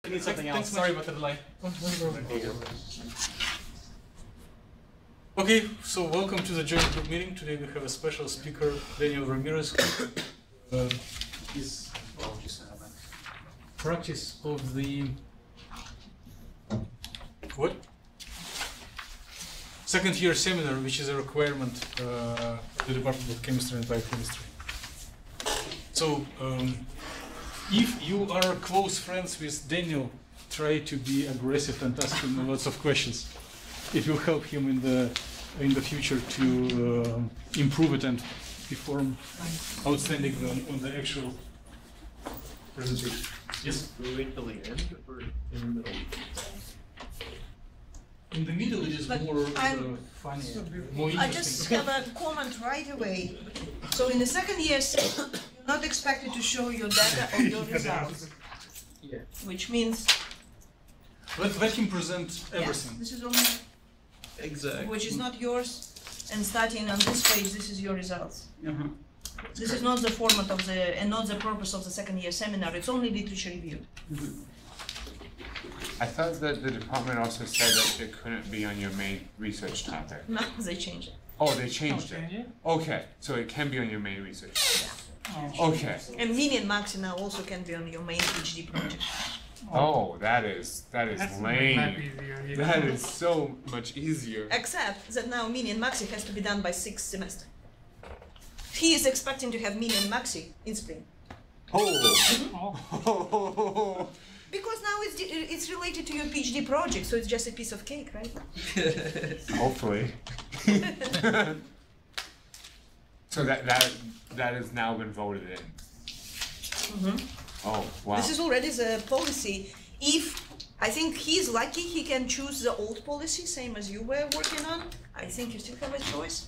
I need something else. Sorry about the delay. Okay, so welcome to the joint group meeting. Today we have a special speaker, Daniel Ramirez, who is practice of the second year seminar, which is a requirement of the Department of Chemistry and Biochemistry. So if you are close friends with Daniel, try to be aggressive and ask him lots of questions. It will help him in the future to improve it and perform outstanding on the actual presentation. Yes? Do we wait till the end or in the middle? In the middle it is more funny, more interesting. I just have a comment right away. So in the second year, you're not expected to show your data or your results. Yeah. Which means... Let him present everything. Yes, this is only... Exactly. Which is not yours, and starting on this page, this is your results. This is not the format of the, and not the purpose of the second year seminar, it's only literature review. I thought that the department also said that it couldn't be on your main research topic. No, they changed it. Oh, they changed it. Okay, so it can be on your main research. Yeah. Okay. And mini and maxi now also can be on your main PhD project. Oh, that is lame. That is so much easier. Except that now mini and maxi has to be done by 6th semester. He is expecting to have mini and maxi in spring. Oh. Because now it's related to your PhD project, so it's just a piece of cake, right? Hopefully. So that has now been voted in. Mm-hmm. Oh, wow. This is already the policy. If I think he's lucky, he can choose the old policy, same as you were working on. I think you still have a choice.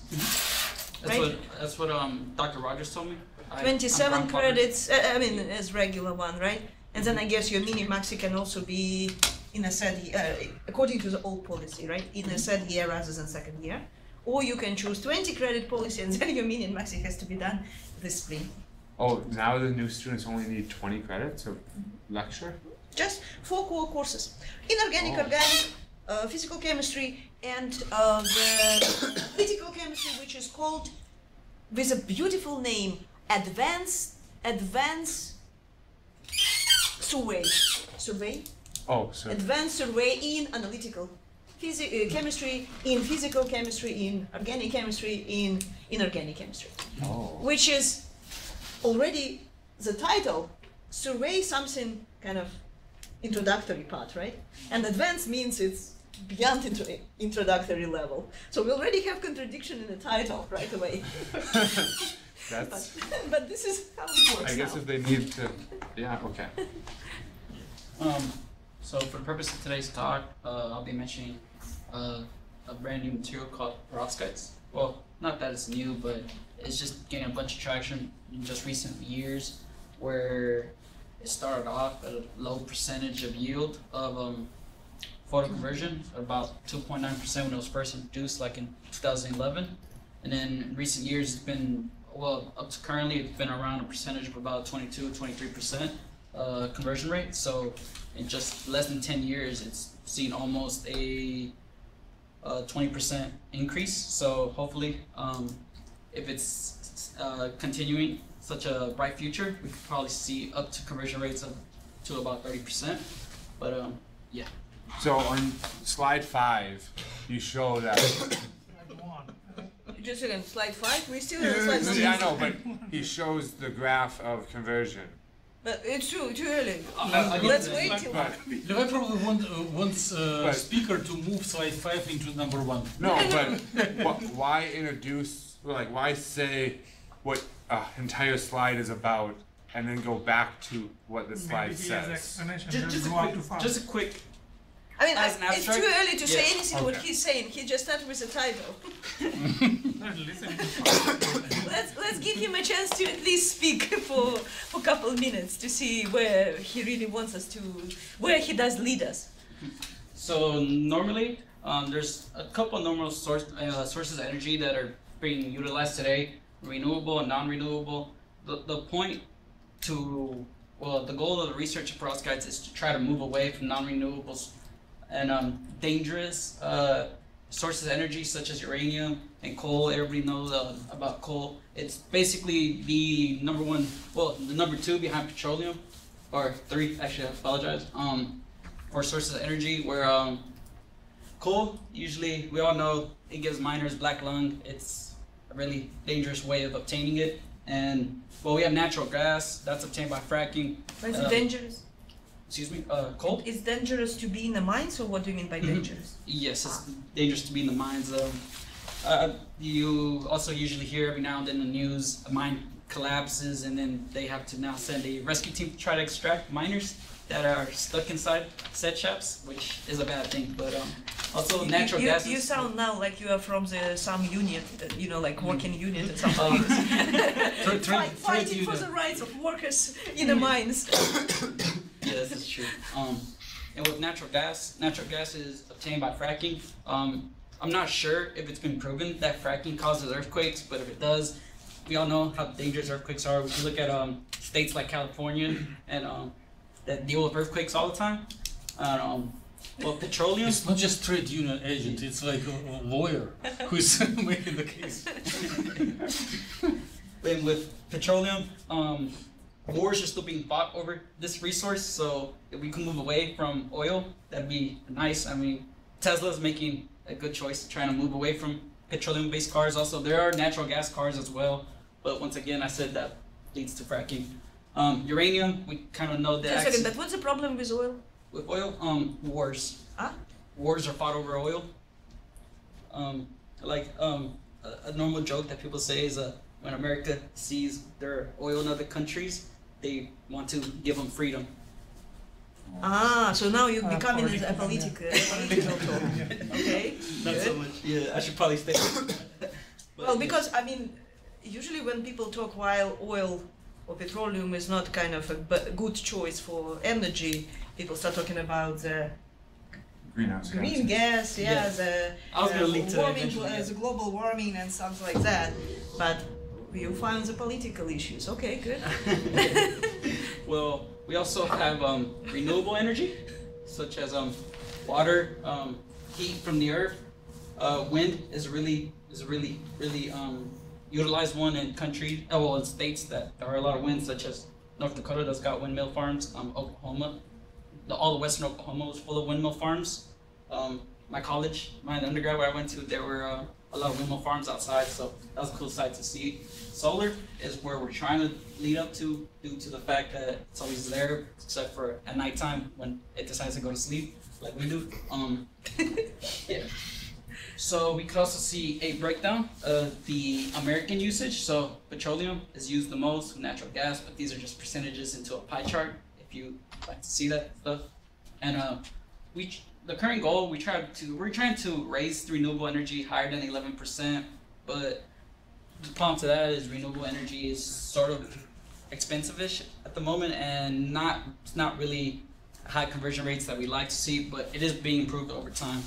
That's what Dr. Rogers told me. 27 credits. I mean, as regular one, right? And then I guess your mini maxi can also be in a third year, according to the old policy, right? In a third year rather than second year. Or you can choose 20 credit policy and then your mini and maxi has to be done this spring. Oh, now the new students only need 20 credits of lecture? Just 4 core courses. Inorganic, organic, physical chemistry, and the political chemistry, which is called, with a beautiful name, Advanced Survey. Oh, sorry. Advanced Survey in Analytical Chemistry, in Physical Chemistry, in Organic Chemistry, in Inorganic Chemistry. Oh. Which is already the title, survey something kind of introductory part, right? And advanced means it's beyond introductory level. So we already have contradiction in the title right away. But this is how it works. I guess now. if they need to, yeah, okay. So for the purpose of today's talk, I'll be mentioning a brand new material called perovskites. Well, not that it's new, but it's just getting a bunch of traction in just recent years, where it started off at a low percentage of yield of photoconversion, about 2.9% when it was first introduced, like in 2011. And then in recent years, it's been, well, up to currently, it's been around a percentage of about 23% conversion rate. So in just less than 10 years, it's seen almost a 20% increase. So hopefully, if it's continuing such a bright future, we could probably see up to conversion rates to about 30%. But yeah. So on slide 5, you show that. Just a second, slide 5? We still have slide number. Yeah, I know, but he shows the graph of conversion. But it's too early. I'll Let's get wait to till... I probably wants speaker to move slide 5 into number 1. No, but why introduce, like, why say what entire slide is about and then go back to what the slide says? Just a quick. I mean, As an it's too abstract? early to say Yeah. anything what he's saying. He just started with the title. Let's give him a chance to at least speak for a couple of minutes to see where he really wants us to, where he does lead us. So normally, there's a couple of normal sources of energy that are being utilized today, renewable and non-renewable. The point to well, the goal of the research of perovskites is to try to move away from non-renewables and dangerous sources of energy such as uranium and coal. Everybody knows about coal. It's basically the number one, well, the number two behind petroleum, or three, actually, I apologize, for sources of energy, where coal, usually, we all know it gives miners black lung. It's a really dangerous way of obtaining it. And, well, we have natural gas, that's obtained by fracking. But is it dangerous? Excuse me, coal? It's dangerous to be in the mines, or what do you mean by dangerous? Yes, it's dangerous to be in the mines. You also usually hear every now and then in the news a mine collapses, and then they have to now send a rescue team to try to extract miners that are stuck inside set shafts, which is a bad thing. But also natural gas. You sound now like you are from some union, like working union or something. Fighting for the rights of workers in the mines. Yes, that's true. And with natural gas is obtained by fracking. I'm not sure if it's been proven that fracking causes earthquakes, but if it does, we all know how dangerous earthquakes are. We can look at states like California and that deal with earthquakes all the time. Well, petroleum. It's not just trade union agent. It's like a lawyer who's making the case. And with petroleum, wars are still being fought over this resource. So if we can move away from oil, that'd be nice. I mean, Tesla's making a good choice, trying to move away from petroleum-based cars. Also, there are natural gas cars as well, but once again, I said that leads to fracking. Uranium, we kind of know that. Just a second, but what's the problem with oil? With oil, wars. Huh? Wars are fought over oil. A normal joke that people say is when America sees their oil in other countries, they want to give them freedom. Ah, so now you're becoming a political talk. Okay. Not so much. Yeah, I should probably stay. Well, because I mean, usually when people talk while oil or petroleum is not kind of a good choice for energy, people start talking about the Greenhouse green gas, the I was gonna lead to that warming, eventually, the global warming and stuff like that. But you find the political issues. Okay, good. Well, we also have renewable energy, such as water, heat from the earth. Wind is really utilized one in countries, in states that there are a lot of wind, such as North Dakota that's got windmill farms. Oklahoma, all of western Oklahoma was full of windmill farms. My undergrad where I went to, there were a lot of windmill farms outside, so that was a cool sight to see. Solar is where we're trying to lead up to, due to the fact that it's always there, except for at nighttime when it decides to go to sleep, like we do. Yeah. So we could also see a breakdown of the American usage. So petroleum is used the most, natural gas, but these are just percentages into a pie chart, if you like to see that stuff. And the current goal, we're trying to raise the renewable energy higher than 11%, but the problem to that is renewable energy is sort of expensive-ish at the moment, and it's not really high conversion rates that we like to see, but it is being improved over time.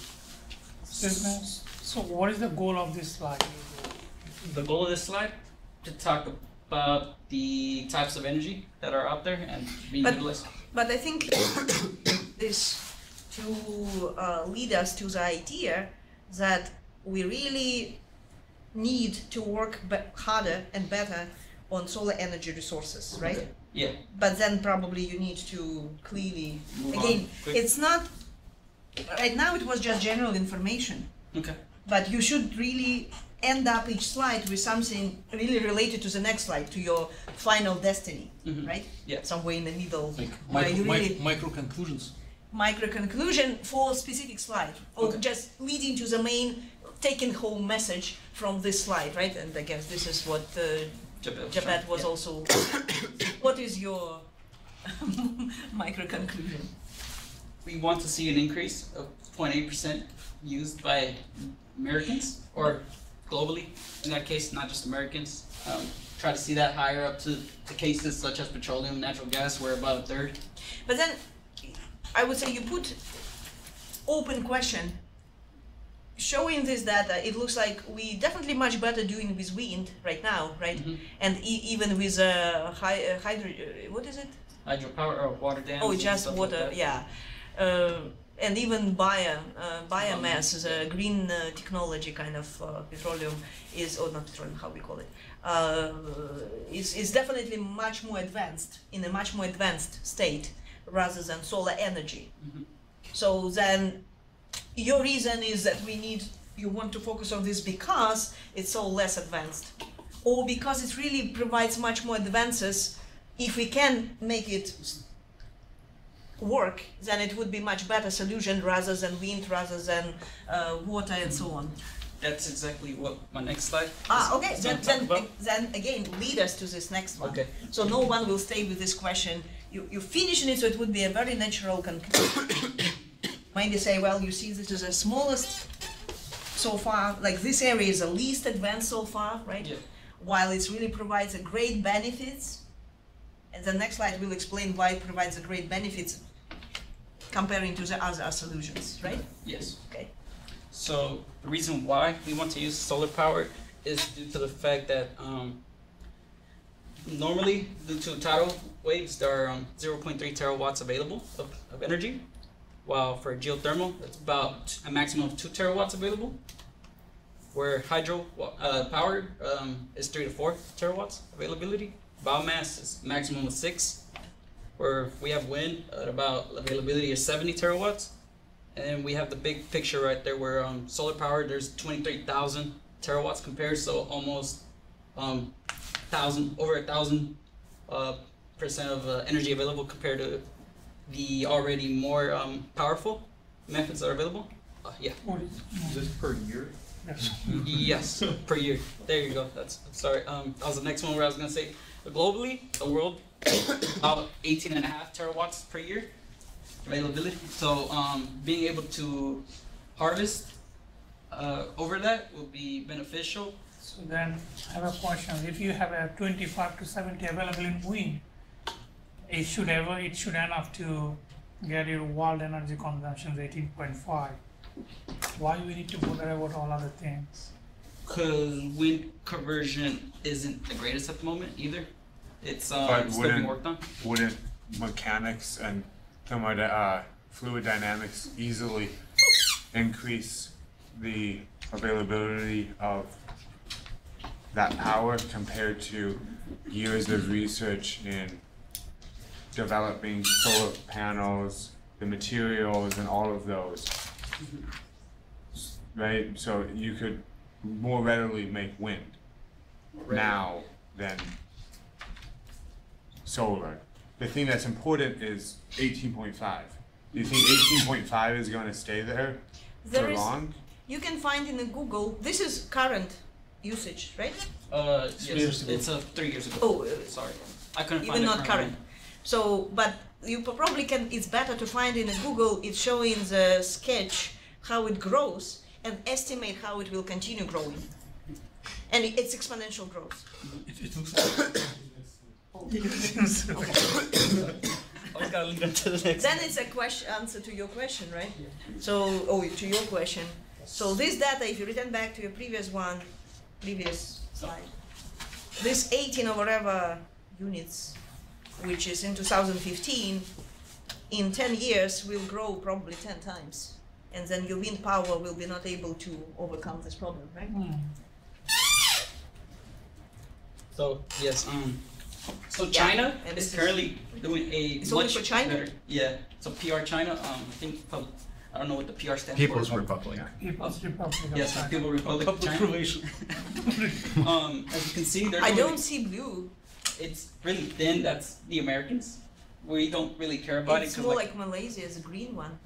So what is the goal of this slide? The goal of this slide, to talk about the types of energy that are out there and being utilized. But I think this to lead us to the idea that we really need to work harder and better on solar energy resources, right? Okay. Yeah. But then probably you need to clearly, Move again, on quick. it's not, right now it was just general information, Okay. but you should really end up each slide with something really related to the next slide, to your final destiny, Mhm. right? Yeah. Somewhere in the middle, Like where you really micro conclusions. micro conclusion for a specific slide, or Okay. just leading to the main taken home message from this slide, right? And I guess this is what Japet was Yeah. also. What is your micro conclusion? We want to see an increase of 0.8% used by Americans, or globally, in that case, not just Americans. Try to see that higher up to cases such as petroleum, natural gas, where about a third. But then, I would say you put open question. Showing this data, it looks like we definitely much better doing with wind right now, right? Mhm. And even with what is it? hydropower or water dams. Oh, and just stuff water, like that. yeah. And even biomass is a green technology kind of petroleum is, or not petroleum, how we call it, is definitely much more advanced, in a much more advanced state rather than solar energy. Mhm. So then your reason is that you want to focus on this because it's so less advanced, or because it really provides much more advances. If we can make it work, then it would be much better solution rather than wind, rather than water and so on. That's exactly what my next slide Okay, is gonna talk about. then again, lead us to this next one. Okay. So no one will stay with this question. You finish it, so it would be a very natural conclusion. Maybe say, well, you see, this is the smallest so far, like this area is the least advanced so far, right? Yeah. While it really provides a great benefits, and the next slide will explain why it provides a great benefits comparing to the other solutions, right? Yes. Okay. So the reason why we want to use solar power is due to the fact that normally, due to tidal waves, there are 0.3 terawatts available of energy, while for geothermal, it's about a maximum of 2 terawatts available, where hydro power is 3 to 4 terawatts availability. Biomass is maximum of 6, where we have wind at about availability of 70 terawatts. And then we have the big picture right there where solar power, there's 23,000 terawatts compared, so almost over 1,000% of energy available compared to the already more powerful methods that are available. Yeah. Is this per year? Yes, per year. There you go. Sorry. That was the next one where I was gonna say, globally, the world about 18.5 terawatts per year availability. So being able to harvest over that will be beneficial. So then I have a question. If you have a 25 to 70 available in wind, it should enough to get your world energy consumption 18.5. Why we need to bother about all other things? Because wind conversion isn't the greatest at the moment either. It's But still being worked on. wouldn't mechanics and fluid dynamics easily increase the availability of that power compared to years of research in developing solar panels, the materials, and all of those? Right? So you could more readily make wind now than solar. The thing that's important is 18.5. Do you think 18.5 is going to stay there for long? You can find in the Google, this is current usage, right? Yes, it's 3 years ago. Oh, sorry. I couldn't find even it not current. So, but you probably can, it's better to find in a Google, it's showing the sketch, how it grows, and estimate how it will continue growing. And it's exponential growth. It looks like I was gonna leave it to the next. Then it's a answer to your question, right? So, to your question. So this data, if you return back to your previous slide, this 18 or whatever units, which is in 2015, in 10 years will grow probably 10 times. And then your wind power will be not able to overcome this problem, right? So yes, so Yeah, China and is this is- currently doing a It's only much for China? better. Yeah. So PR China, I think I don't know what the PR stands People's for. Republic. People's Republic of Yes, China. People Republic of public China. relations. As you can see, they're I doing- don't see blue. It's really thin. That's the Americans. We don't really care about It's it. more like Malaysia, is a green one.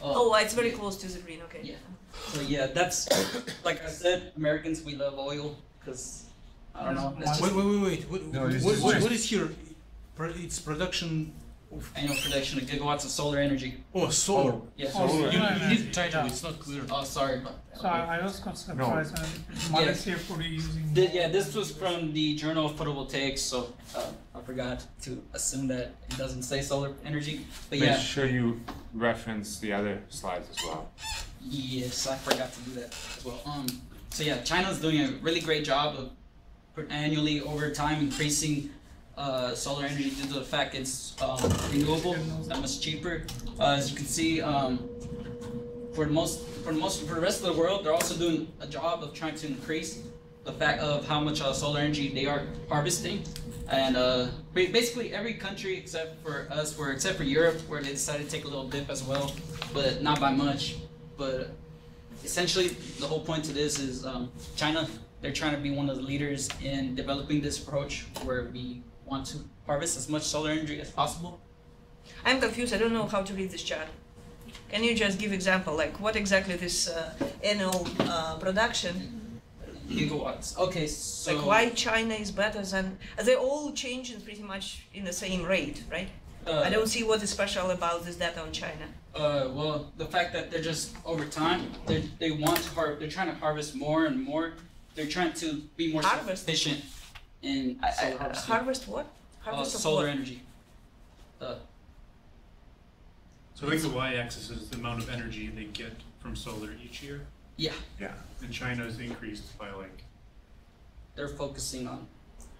Oh, it's very close to the green, okay. Yeah. So yeah, that's like I said, Americans, we love oil because I don't know. It's just Wait. No, this is What just- is here? It's production of annual production of gigawatts of solar energy. solar. Yeah. Oh, You solar need the title. yeah. It's not clear. Oh, sorry about that. So I was surprised when Malaysia put it using. Yeah, this was from the Journal of Photovoltaics, so I forgot to assume that it doesn't say solar energy. But Make yeah, sure you reference the other slides as well. yes, I forgot to do that as well. So yeah, China's doing a really great job of annually over time increasing solar energy due to the fact it's renewable, it's that much cheaper. As you can see, for the rest of the world, they're also doing a job of trying to increase the fact of how much solar energy they are harvesting. And basically every country except for us, except for Europe, where they decided to take a little dip as well, but not by much. But essentially, the whole point to this is China. They're trying to be one of the leaders in developing this approach where we want to harvest as much solar energy as possible. I'm confused. I don't know how to read this chart. Can you just give example, like what exactly this annual production? Gigawatts. Okay, so Like why China is better than? They all changing pretty much in the same rate, right? I don't see what is special about this data on China. Well, the fact that they're just over time, they want to they're trying to harvest more and more. They're trying to be more efficient in solar harvesting. Harvest what? Harvest of solar what? energy. So I think the y-axis is the amount of energy they get from solar each year. Yeah, Yeah. And China's increased by like, they're focusing on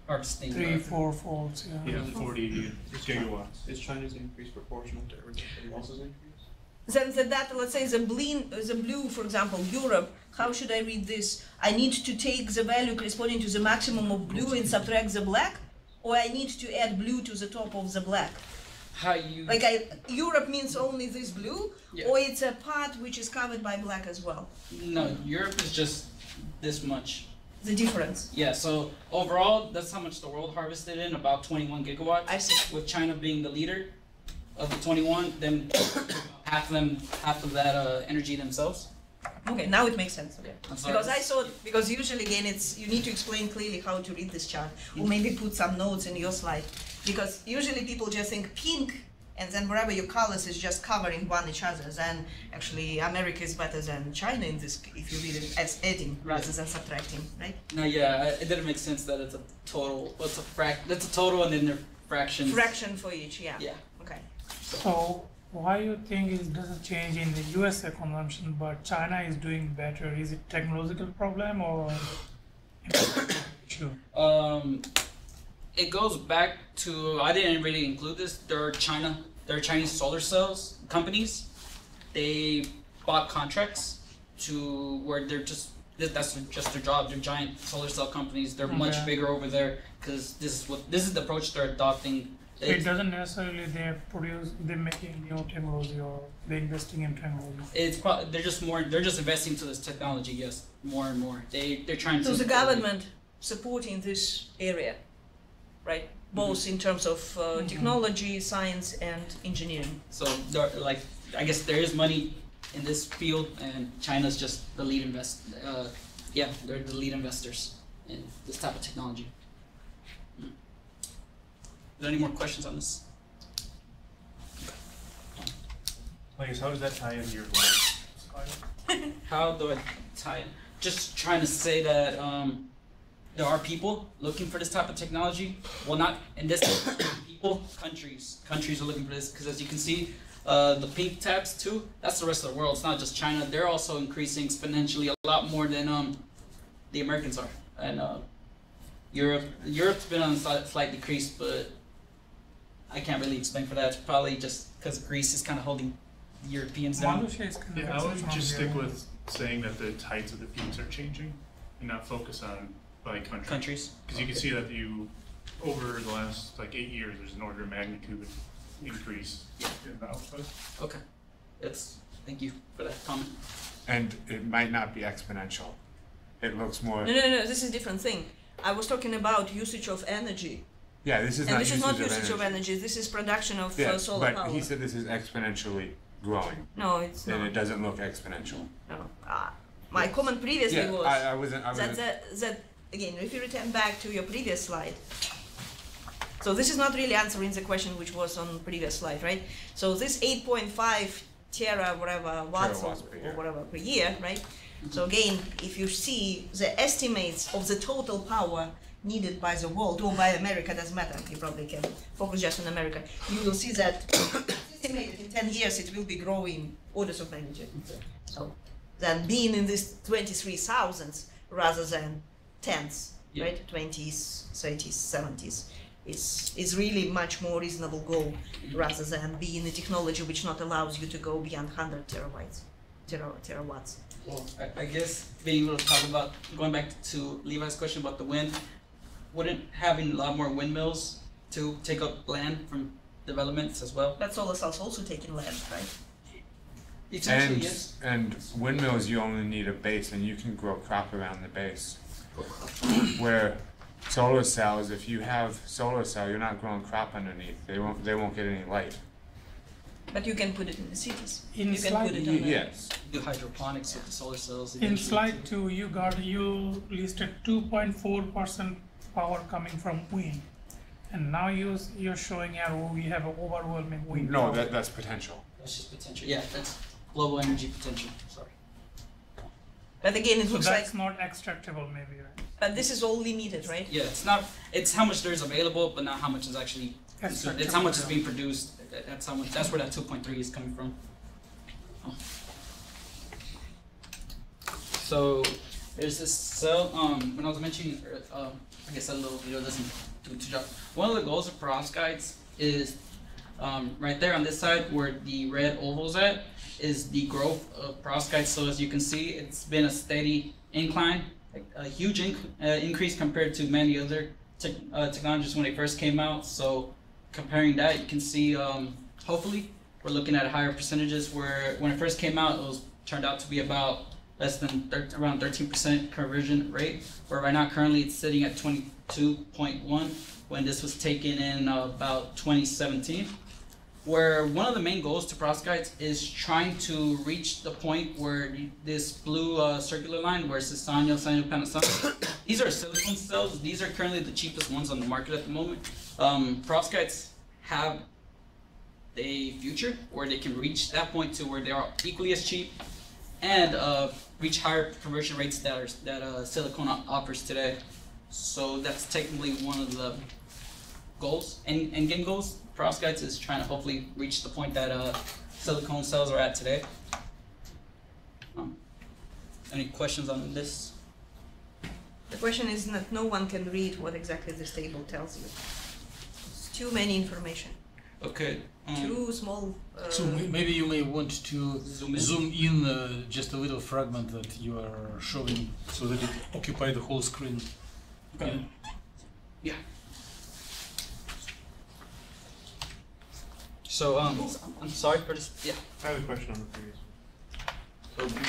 harvesting. 3-4 folds. yeah, 40 gigawatts. Is China's increase proportional to everybody else's increase? Then the data, let's say the blue, for example, Europe, how should I read this? I need to take the value corresponding to the maximum of blue and subtract the black? Or I need to add blue to the top of the black? How you Like Europe means only this blue? Yeah. Or it's a part which is covered by black as well? No, Europe is just this much. The difference. Yeah, so overall, that's how much the world harvested in, about 21 gigawatts. I see. With China being the leader of the 21, then half of that energy themselves. Okay, now it makes sense. Okay. I'm sorry. Because I thought, because usually again you need to explain clearly how to read this chart, or maybe put some notes in your slide. Because usually people just think pink, and then wherever your colors is just covering one each other. Then actually America is better than China in this, if you read it as adding rather than subtracting, right? No, yeah, it didn't make sense that it's a total. That's a total, and then they're fractions. Fraction for each, yeah. Yeah. Okay. So why you think it doesn't change in the USA consumption, but China is doing better? Is it technological problem or issue? It goes back to, I didn't really include this. There are Chinese solar cells companies. They bought contracts to where that's just their job. They're giant solar cell companies. They're much bigger over there because this is the approach they're adopting. It doesn't necessarily they're making new technology or they're investing in technology. They're just investing into this technology. Yes, more and more. They're trying to. So the government supporting this area, right? Both in terms of technology, science, and engineering. So I guess there is money in this field, and China's just the lead they're the lead investors in this type of technology. Are there any more questions on this? Like, how does that tie into your last slide? How do I tie it? Just trying to say that there are people looking for this type of technology. Well, not in this people, countries are looking for this because as you can see, the pink tabs too, that's the rest of the world. It's not just China. They're also increasing exponentially a lot more than the Americans are. And Europe's been on a slight decrease, but I can't really explain for that. It's probably just because Greece is kind of holding the Europeans down. Yeah, I would just stick with saying that the tides of the peaks are changing and not focus on by countries. Because you can see that over the last 8 years, there's an order of magnitude increase in the output. Okay. Thank you for that comment. And it might not be exponential. It looks more. No, this is a different thing. I was talking about usage of energy. Yeah, this is and not this is not usage energy. of energy. This is production of Yeah, solar but power. he said this is exponentially growing. No, it's And not. it doesn't look exponential. No. My comment previously Yeah, was I wasn't. that again, if you return back to your previous slide. So this is not really answering the question which was on previous slide, right? So this 8.5 watts or whatever per year, right? So again, if you see the estimates of the total power needed by the world or by America, doesn't matter, you probably can focus just on America, you will see that estimated in 10 years it will be growing orders of magnitude. So then being in this 23,000s rather than tens, right? 20s, 30s, 70s. is really much more reasonable goal rather than being a technology which not allows you to go beyond 100 terawatts. Well, I guess being able to talk about, going back to Levi's question about the wind, wouldn't having a lot more windmills to take up land from developments as well? But solar cells also taking land, right? Essentially, yes. And windmills, you only need a base, and you can grow crop around the base. Where solar cells, if you have solar cell, you're not growing crop underneath. They won't get any light. But you can put it in the cities. In You can slide- put it on the- Yes. Do hydroponics with the solar cells. In eventually slide too. 2, you listed 2.4% power coming from wind, and now you're showing here we have an overwhelming wind. No, power. that's potential. That's just potential. Yeah, that's global energy potential. Sorry. But again, it So looks that's like, not extractable, maybe, right? but this is all limited, right? Yeah, it's not. It's how much there is available, but not how much is actually consumed. It's how much is being produced. That's how much. That's where that 2.3 is coming from. Oh. So there's this cell. When I was mentioning, I guess that little video doesn't do too job. One of the goals of perovskites is right there on this side where the red oval's at is the growth of perovskites. So as you can see, it's been a steady incline, a huge increase compared to many other technologies when they first came out. So comparing that, you can see hopefully we're looking at higher percentages where when it first came out, it was turned out to be about less than around 13% conversion rate, where right now currently it's sitting at 22.1 when this was taken in about 2017. Where one of the main goals to perovskites is trying to reach the point where this blue circular line, where it says Sanyo, Panasonic, these are silicone cells. These are currently the cheapest ones on the market at the moment. Perovskites have a future where they can reach that point to where they are equally as cheap and reach higher conversion rates that silicone offers today. So that's technically one of the goals and game goals. Perovskites is trying to hopefully reach the point that silicone cells are at today. Any questions on this? The question is that no one can read what exactly this table tells you. It's too many information. Okay. Too small. So maybe you may want to Zoom in. Just a little fragment that you are showing so that it occupies the whole screen. Okay. Yeah. So I'm sorry for this. Yeah. I have a question on the previous one. So you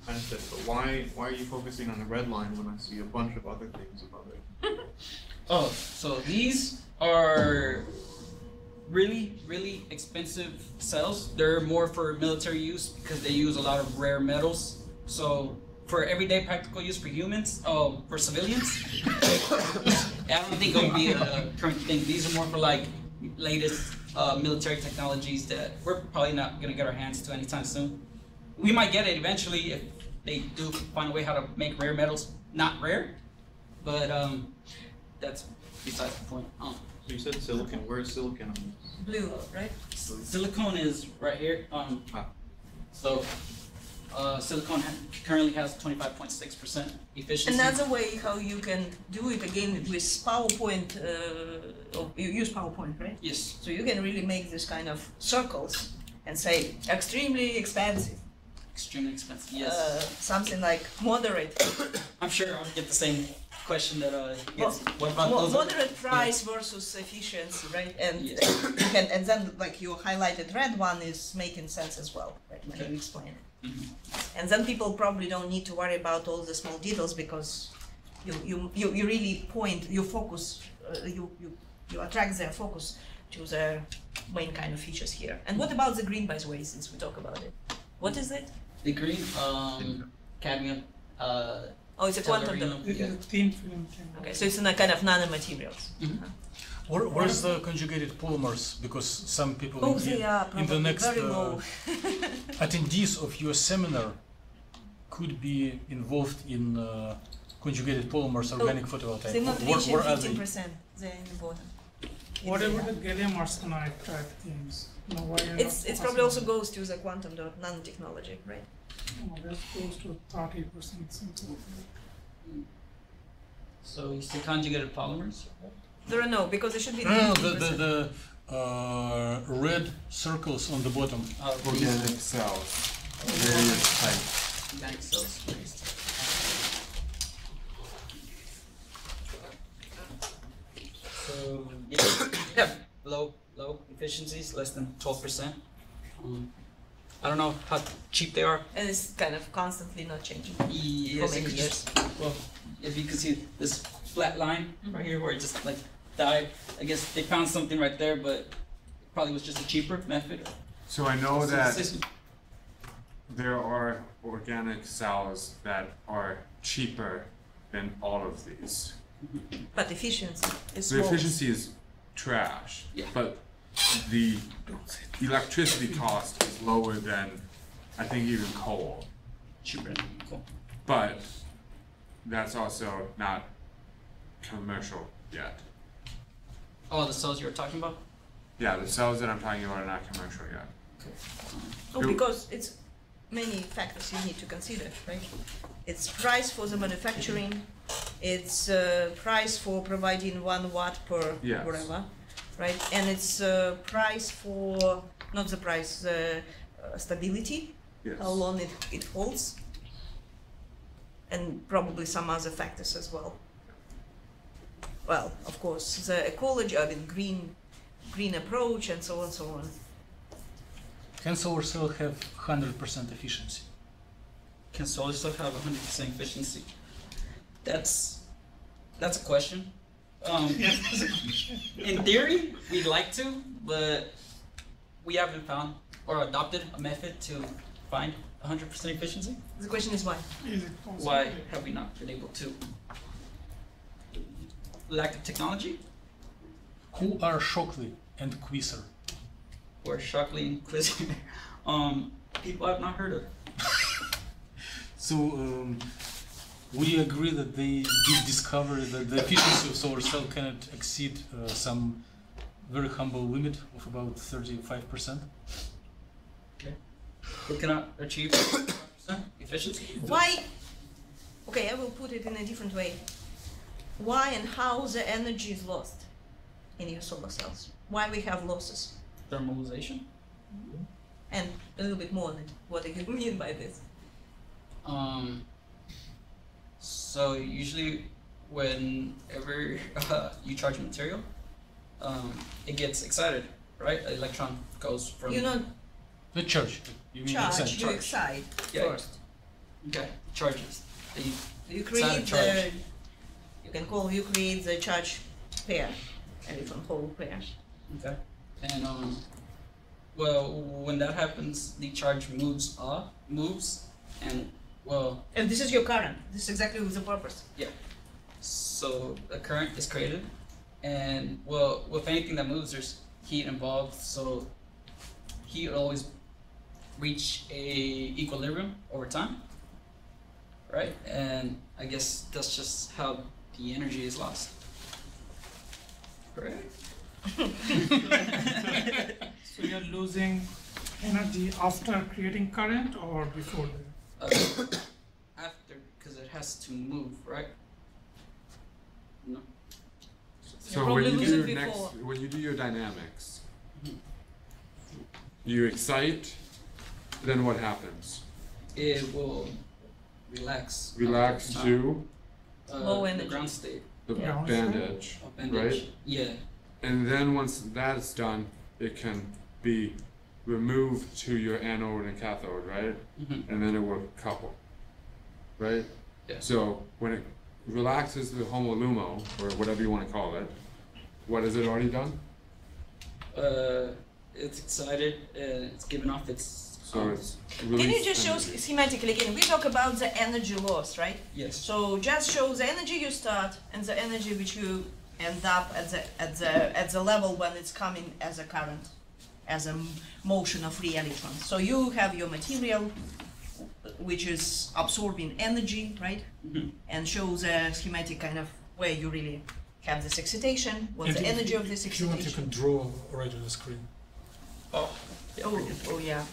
kind of said, but why are you focusing on the red line when I see a bunch of other things above it? Oh, so these are really expensive cells. They're more for military use because they use a lot of rare metals. So for everyday practical use for humans, for civilians, I don't think it'll be a current thing. These are more for like latest military technologies that we're probably not gonna get our hands to anytime soon. We might get it eventually if they do find a way how to make rare metals not rare, but that's besides the point. So you said silicon. Where is silicon on this? Blue, right? Silicone is right here. So silicone currently has 25.6% efficiency. Another way how you can do it again with PowerPoint, you use PowerPoint, right? Yes. So you can really make this kind of circles and say extremely expensive. Extremely expensive. Yes. Something like moderate. I'm sure I'll get the same question that gets. What about those? Moderate price versus efficiency, right? And Yes. you can, and then like your highlighted red one is making sense as well, right? When Okay. you explain it. Mhm. And then people probably don't need to worry about all the small details because you really point, you focus, you attract their focus to the main kind of features here. And what about the green, by the way, since we talk about it? What is it? The green, cadmium. Oh, it's a quantum tellurium. dot. It is a thin film channel. Okay, so it's in a kind of nanomaterials. Where's the conjugated polymers? Because some people Oh, they are in the probably next very low. attendees of your seminar could be involved in conjugated polymers, organic photovoltaic. They're not Where reaching are they? 15%. They're in the bottom. What about the gallium arsenide type things? No, why you're It's not probably also focusing goes to the quantum dot nanotechnology, right? on- No, that's close to 30% something like that. So you say conjugated polymers? There are no, because it should be No, 15%. the red circles on the bottom. Organic cells, various types. Organic cells. So yeah, low efficiencies, less than 12%. I don't know how cheap they are. And it's kind of constantly not changing. Yes, For many years. Well, if you can see this flat line right here where it just like died, I guess they found something right there, but it probably was just a cheaper method. So I know So the that system- there are organic cells that are cheaper than all of these. But efficiency is The low. efficiency is trash, Yeah. but the electricity cost is lower than, I think, even coal. cheaper. Cool. But that's also not commercial yet. Oh, the cells you were talking about? Yeah, the cells that I'm talking about are not commercial yet. Oh, because it's many factors you need to consider, right? It's price for the manufacturing, it's price for providing 1 watt per Yes. whatever, right? And it's price for, not the price, the stability, Yes. how long it holds, and probably some other factors as well. Well, of course, the ecology, I mean, green approach and so on, so on. Can solar cell have 100% efficiency? Can solar cell have 100% efficiency? That's a question. In theory, we'd like to, but we haven't found or adopted a method to find 100% efficiency. The question is why? Is it possible? Why have we not been able to? Lack of technology? Who are Shockley and Quisser? Or Shockley and Quizzer? People I've not heard of. So we agree that they did discover that the efficiency of solar cell cannot exceed some very humble limit of about 35%. We cannot achieve 100% efficiency. Why? Okay, I will put it in a different way. Why and how the energy is lost in your solar cells? Why we have losses? Thermalization? And a little bit more on it. What do you mean by this? So usually whenever you charge material, it gets excited, right? An electron goes from You not The charge. You mean charge, excite. you excite Yeah. first. okay charges. You Excited create charge. you create the charge pair, electron hole pair. Okay. And well, when that happens, the charge moves, and well, And this is your current. This is exactly with the purpose. so a current is created, and well, with anything that moves, there's heat involved. So heat will always reach a equilibrium over time, right? And I guess that's just how the energy is lost. Correct. So you're losing energy after creating current or before that? After, because it has to move, right? No. So probably when you lose do it before. when you do your dynamics, you excite, then what happens? It will relax. Relax after to Low the energy. ground state the Yeah. bandage, of bandage. Yeah. and then once that's done, it can be removed to your anode and cathode, right? Mm-hmm. And then it will couple, right? Yeah. So when it relaxes the homolumo, or whatever you want to call it, what has it already done? It's excited. It's giving off its. So it's Can you released just show energy. schematically again? We talk about the energy loss, right? Yes. So just show the energy you start and the energy which you end up at the level when it's coming as a current, as a motion of free electrons. So you have your material which is absorbing energy, right? Mhm. And shows a schematic kind of where you really have this excitation, what's And the if- energy of this If you want, you can excitation. draw right on the screen. Oh. Yeah. Oh yeah.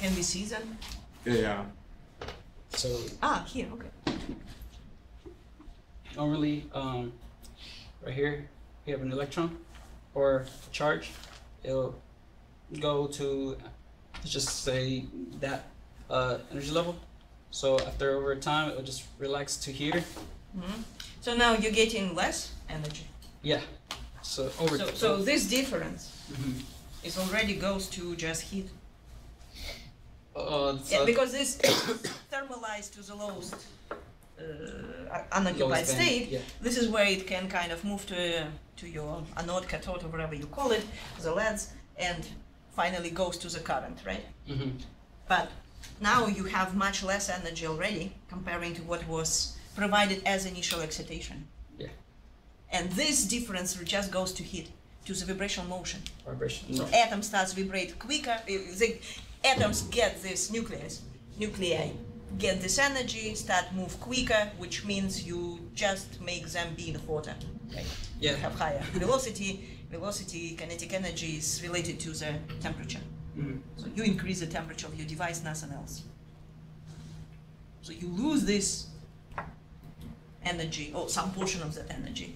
Can we see them? Yeah. So Ah, here, okay. Normally, right here, we have an electron or a charge. It'll go to, let's just say that energy level. So after over time, it'll just relax to here. So now you're getting less energy. Yeah. So over. So this difference is already goes to just heat. Yeah, because this thermalized to the lowest unoccupied lowest state. Yeah. This is where it can kind of move to your anode, cathode, or whatever you call it, the LEDs, and finally goes to the current, right? But now you have much less energy already comparing to what was provided as initial excitation. Yeah. And this difference just goes to heat, to the vibrational motion. Vibration. So atom starts vibrate quicker. The atoms get this nuclei get this energy, start move quicker, which means you just make them be hotter. Right? Yeah. You have higher velocity. Velocity, kinetic energy is related to the temperature. So you increase the temperature of your device, nothing else. So you lose this energy, or some portion of that energy.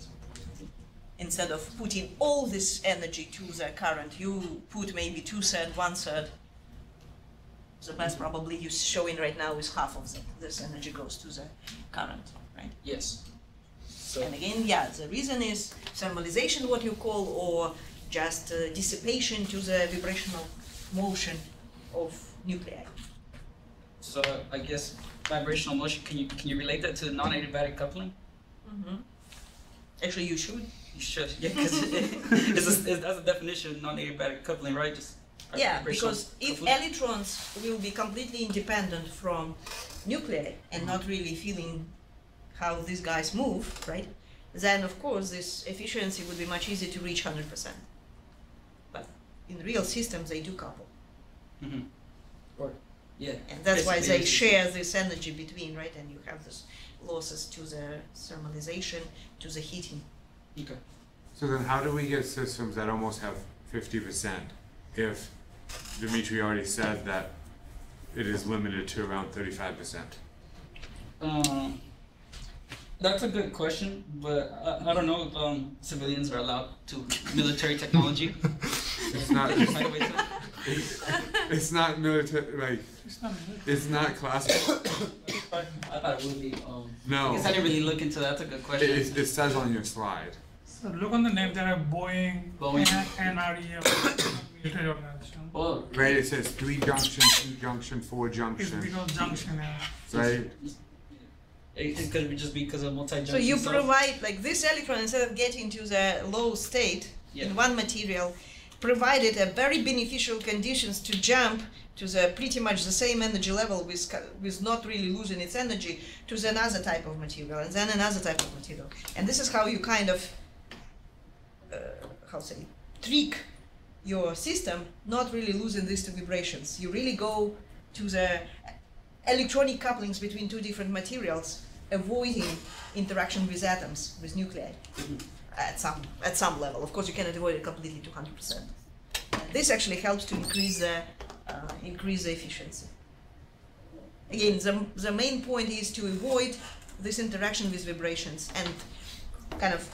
Instead of putting all this energy to the current, you put maybe 2/3, 1/3. The best probably you're showing right now is half of this energy goes to the current, right? Yes. So And again, yeah, the reason is thermalization, what you call, or just dissipation to the vibrational motion of nuclei. So I guess vibrational motion. Can you relate that to non-adiabatic coupling? Actually, you should. You should. Yeah, because that's a definition of non-adiabatic coupling, right? Just Yeah, vibrational because if coupling. electrons will be completely independent from nuclei and not really feeling how these guys move, right? Then of course this efficiency would be much easier to reach 100%. But in real systems they do couple. Or yeah. And that's why basically they it's- share this energy between, right? And you have this losses to the thermalization, to the heating. Okay. So then how do we get systems that almost have 50% if Dimitri already said that it is limited to around 35%? That's a good question, but I don't know if civilians are allowed to military technology. It's not, By the way, so- it's not military, like, it's not classical. I thought it would be. I No, guess I didn't really look into that. That's a good question. it says on your slide. So look on the name, there are Boeing, Boeing. and NRE, military organization. Well, Right, it says 3 junction, 2 junction, 4 It's junction, because junction, right? it could be just because of multi-junction. So you cells. provide, like this electron, instead of getting to the low state in one material, provided a very beneficial conditions to jump to the pretty much the same energy level with not really losing its energy to the another type of material and then another type of material. And this is how you kind of, trick your system, not really losing these two vibrations. You really go to the electronic couplings between two different materials, avoiding interaction with atoms, with nuclei, at some level. Of course, you cannot avoid it completely to 100%. This actually helps to increase the efficiency. Again, the main point is to avoid this interaction with vibrations and kind of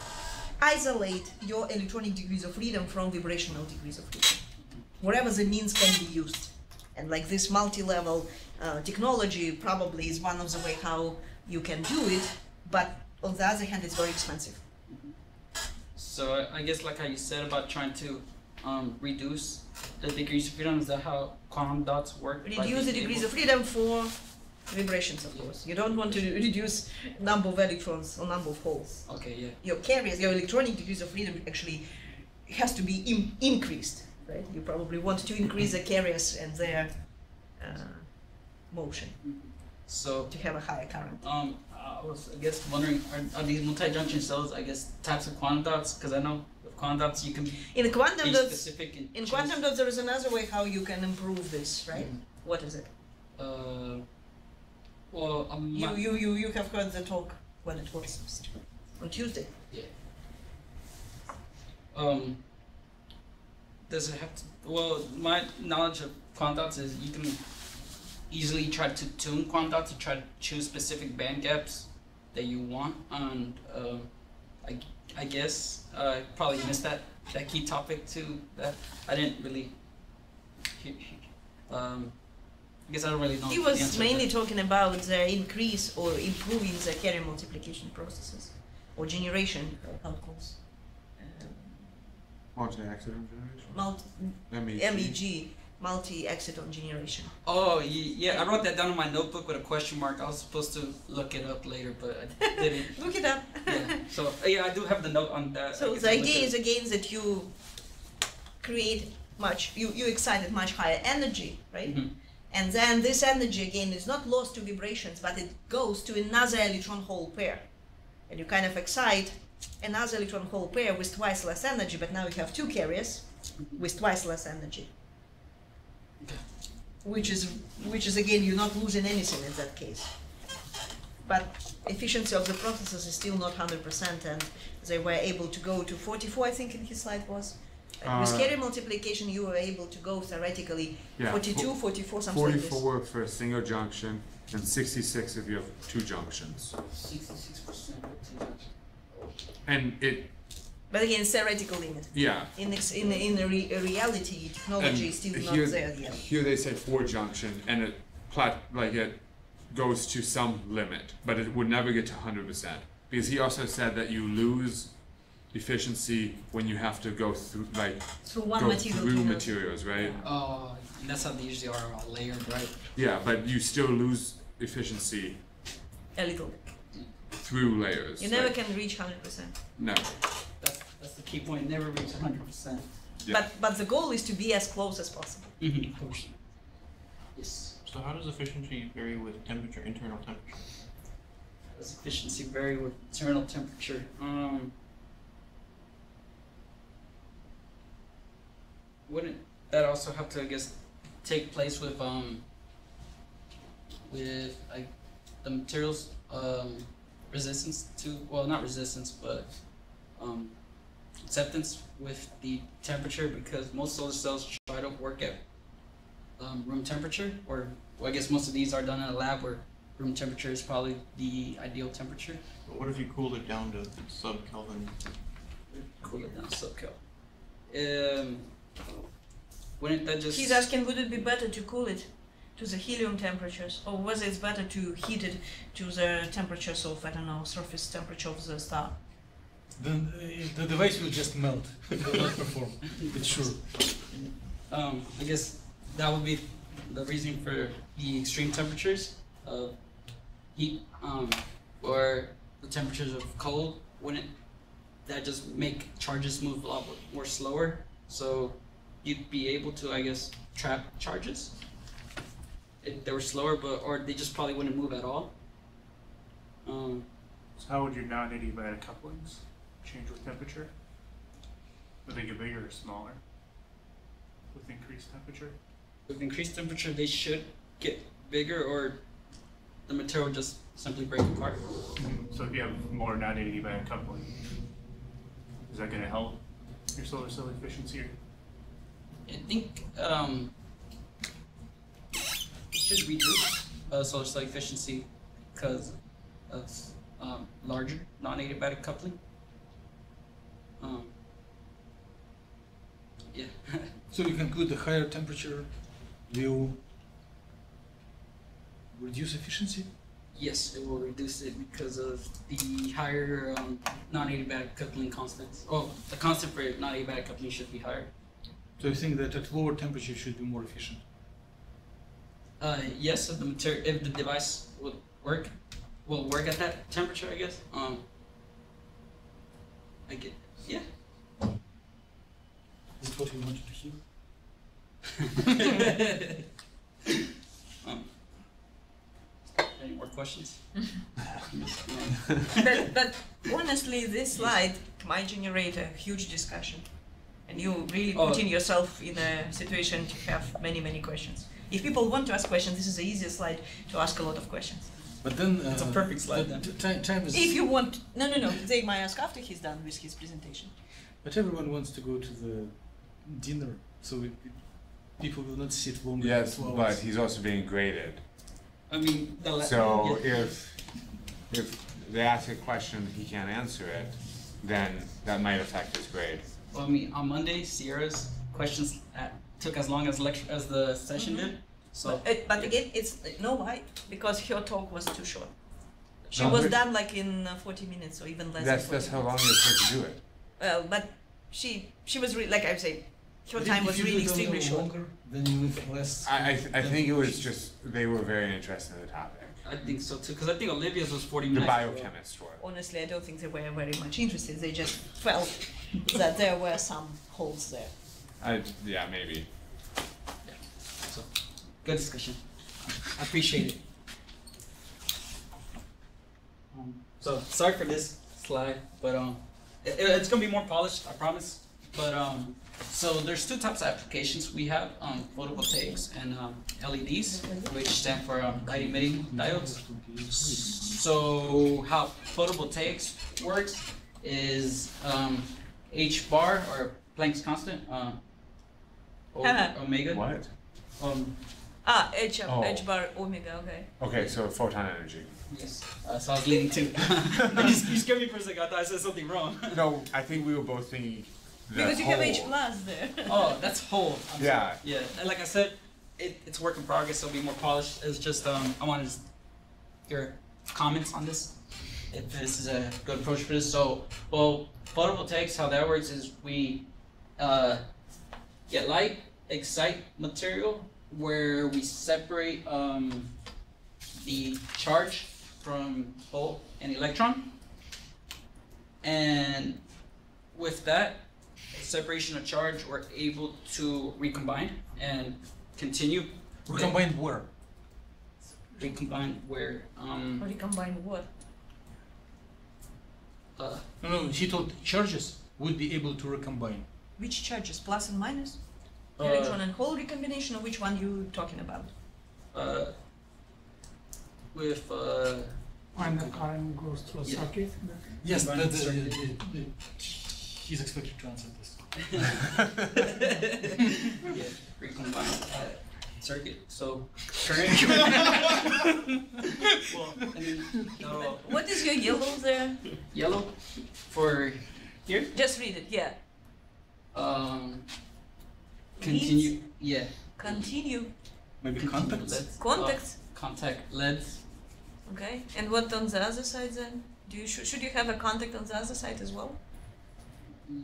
isolate your electronic degrees of freedom from vibrational degrees of freedom, wherever the means can be used. And like this multi-level technology probably is one of the way how you can do it, but on the other hand, it's very expensive. So I guess like how you said about trying to reduce the degrees of freedom, is that how quantum dots work? By Reduce the being degrees able- of freedom for vibrations, of course. You don't want to reduce number of electrons or number of holes. Okay, yeah. Your carriers, your electronic degrees of freedom actually has to be increased, right? You probably want to increase the carriers and their motion So to have a higher current. I was, I guess, wondering, are these multi-junction cells, I guess, types of quantum dots? Because I know with quantum dots you can In quantum be dots, specific and in choose- quantum dots, there is another way how you can improve this, right? What is it? Well, You have heard the talk when it was on Tuesday. Does it have to? Well, my knowledge of quantum dots is you can easily try to tune quantum dots to try to choose specific band gaps that you want, and I guess probably missed that key topic too. That I didn't really. I guess I don't really know. He was mainly talking about the increase or improving the carrier multiplication processes or generation outcomes. Multi-accident generation? MEG, multi-exciton generation. Oh yeah, I wrote that down in my notebook with a question mark. I was supposed to look it up later, but I didn't. Look it up. Yeah. So yeah, I do have the note on that. So the idea is again that you create you excited much higher energy, right? Mm-hmm. And then this energy again is not lost to vibrations, but it goes to another electron hole pair. And you kind of excite another electron hole pair with twice less energy, but now you have two carriers with twice less energy. Which is again, you're not losing anything in that case. But efficiency of the processes is still not 100%, and they were able to go to 44, I think in his slide was. With carrier multiplication, you were able to go theoretically 42, 44, something like this. 44 for a single junction, and 66 if you have two junctions. 66%. And it. But again, it's theoretical limit. Yeah. In reality, technology is still not there yet. Here they say 4 junction, and it goes to some limit, but it would never get to 100%. Because he also said that you lose efficiency when you have to go through materials, right? Oh, and that's how they usually are all layered, right? Yeah, but you still lose efficiency A little. through layers. You never can reach 100%. No. That's the key point. Never reach 100%. Yeah. But the goal is to be as close as possible. Mm-hmm. Of course. Yes. So how does efficiency vary with temperature, internal temperature? Does efficiency vary with internal temperature? Wouldn't that also have to, I guess, take place with like the materials resistance to, well, not resistance, but acceptance with the temperature, because most solar cells try to work at room temperature, or well, I guess most of these are done in a lab where room temperature is probably the ideal temperature. But what if you cooled it down to sub-Kelvin? Cool it down sub-Kelvin. Wouldn't that just... He's asking, would it be better to cool it to the helium temperatures, or was it better to heat it to the temperatures of, I don't know, surface temperature of the star? Then the device will just melt. It will not perform. It's sure. I guess that would be the reason for the extreme temperatures of heat, or the temperatures of cold. Wouldn't that just make charges move a lot more slower? So you'd be able to, I guess, trap charges if they were slower, or they just probably wouldn't move at all. So how would your non-adiabatic couplings change with temperature? Would they get bigger or smaller with increased temperature? With increased temperature, they should get bigger, or the material just simply break apart. So if you have more non-adiabatic coupling, is that going to help your solar cell efficiency? I think it should reduce solar cell efficiency because of larger non-adiabatic coupling. Yeah. So you conclude the higher temperature will reduce efficiency? Yes, it will reduce it because of the higher non-adiabatic coupling constants. Oh, the constant for non-adiabatic coupling should be higher. So you think that at lower temperature it should be more efficient? Yes, if the device will work at that temperature, I guess. Yeah. Is it what you wanted to hear? Any more questions? But honestly, this slide might generate a huge discussion, and you really put in yourself in a situation to have many, many questions. If people want to ask questions, this is the easiest slide to ask a lot of questions. But then it's a perfect slide. Time is. If you want, no, they might ask after he's done with his presentation. But everyone wants to go to the dinner, so people will not sit longer. Yes, than 2 but hours. he's also being graded. I mean, So if they ask a question, he can't answer it, then that might affect his grade. Well, I mean, on Monday, Sierra's questions took as long as the session did. So, but again, it's no why, because her talk was too short. She No, was but- done like in 40 minutes or even less. That's than 40 how minutes. long it took to do it. Well, but she was like I say, her time was really extremely short. Longer, then you need less. I think it was just they were very interested in the topic. I think so too, because I think Olivia's was 40 The minutes. biochemists were. Honestly, I don't think they were very much interested. They just felt that there were some holes there. Yeah, maybe. So, good discussion. I appreciate it. So sorry for this slide, but it's gonna be more polished, I promise. But so there's two types of applications we have: photovoltaics and LEDs, which stand for light emitting diodes. So how photovoltaics works is H bar or Planck's constant, omega. What? H Oh. H bar omega. Okay. Okay, so photon energy. Yes. So I was leading to. You scared me for a second. I thought I said something wrong. No, I think we were both thinking. The Because you have H whole- plus there. Oh, that's whole. I'm Yeah. sorry. Yeah. And like I said, it's work in progress. So it'll be more polished. It's just I wanted your comments on this. If this is a good approach for this. So, well, photovoltaics. How that works is we get light, excite material, where we separate the charge from hole and electron, and with that separation of charge, we're able to recombine and continue. Recombined where? Recombine where Or you combine what? No, he told charges would be able to recombine. Which charges? Plus and minus? Uh, Electron and hole recombination, or which one you talking about? with When the current goes through a Yeah. circuit. Yes, Recombined that's circuit. he's expected to answer this. yeah, recombined circuit. So current. Well, I mean, no, What is your yellow there? yellow for here. Just read it, yeah. Continue. Yeah. Continue. Maybe contacts? LEDs. Contacts. Contact LEDs. Okay. And what on the other side then? Should you have a contact on the other side as well?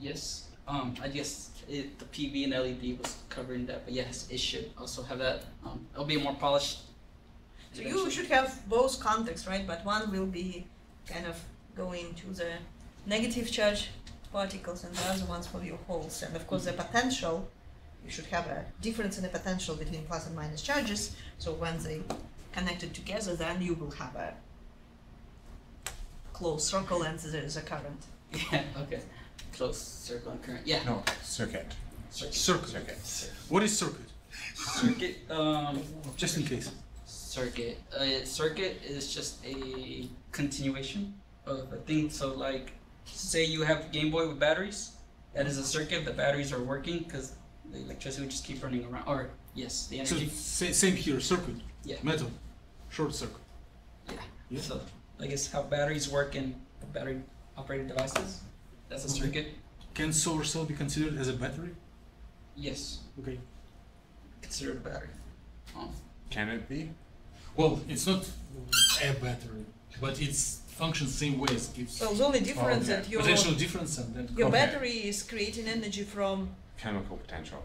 Yes. I guess the PV and LED was covering that, but yes, it should also have that. It'll be more polished. So you should have both contacts, right? But one will be kind of going to the negative charge particles and the other ones for your holes. And of course the potential, you should have a difference in the potential between plus and minus charges. So when they connected together, then you will have a closed circle and there is a current. Yeah. Okay. Close circle and current. Yeah. No, circuit. Circuit. Circuit. What is circuit? Circuit. Just in case. Circuit. Circuit is just a continuation of a thing. So like, say you have Game Boy with batteries. That is a circuit. The batteries are working because the electricity would just keep running around. Or yes, the So energy. same here, circuit. Yeah. Metal. Short circuit. Yeah. Yeah. So I guess how batteries work in battery operated devices. That's a circuit. Can solar cell be considered as a battery? Yes. Okay. Considered a battery. Can it be? Well, it's not a battery, but it's functions same way as gives So the only difference okay. that your potential difference and then your Okay. battery is creating energy from Chemical potential.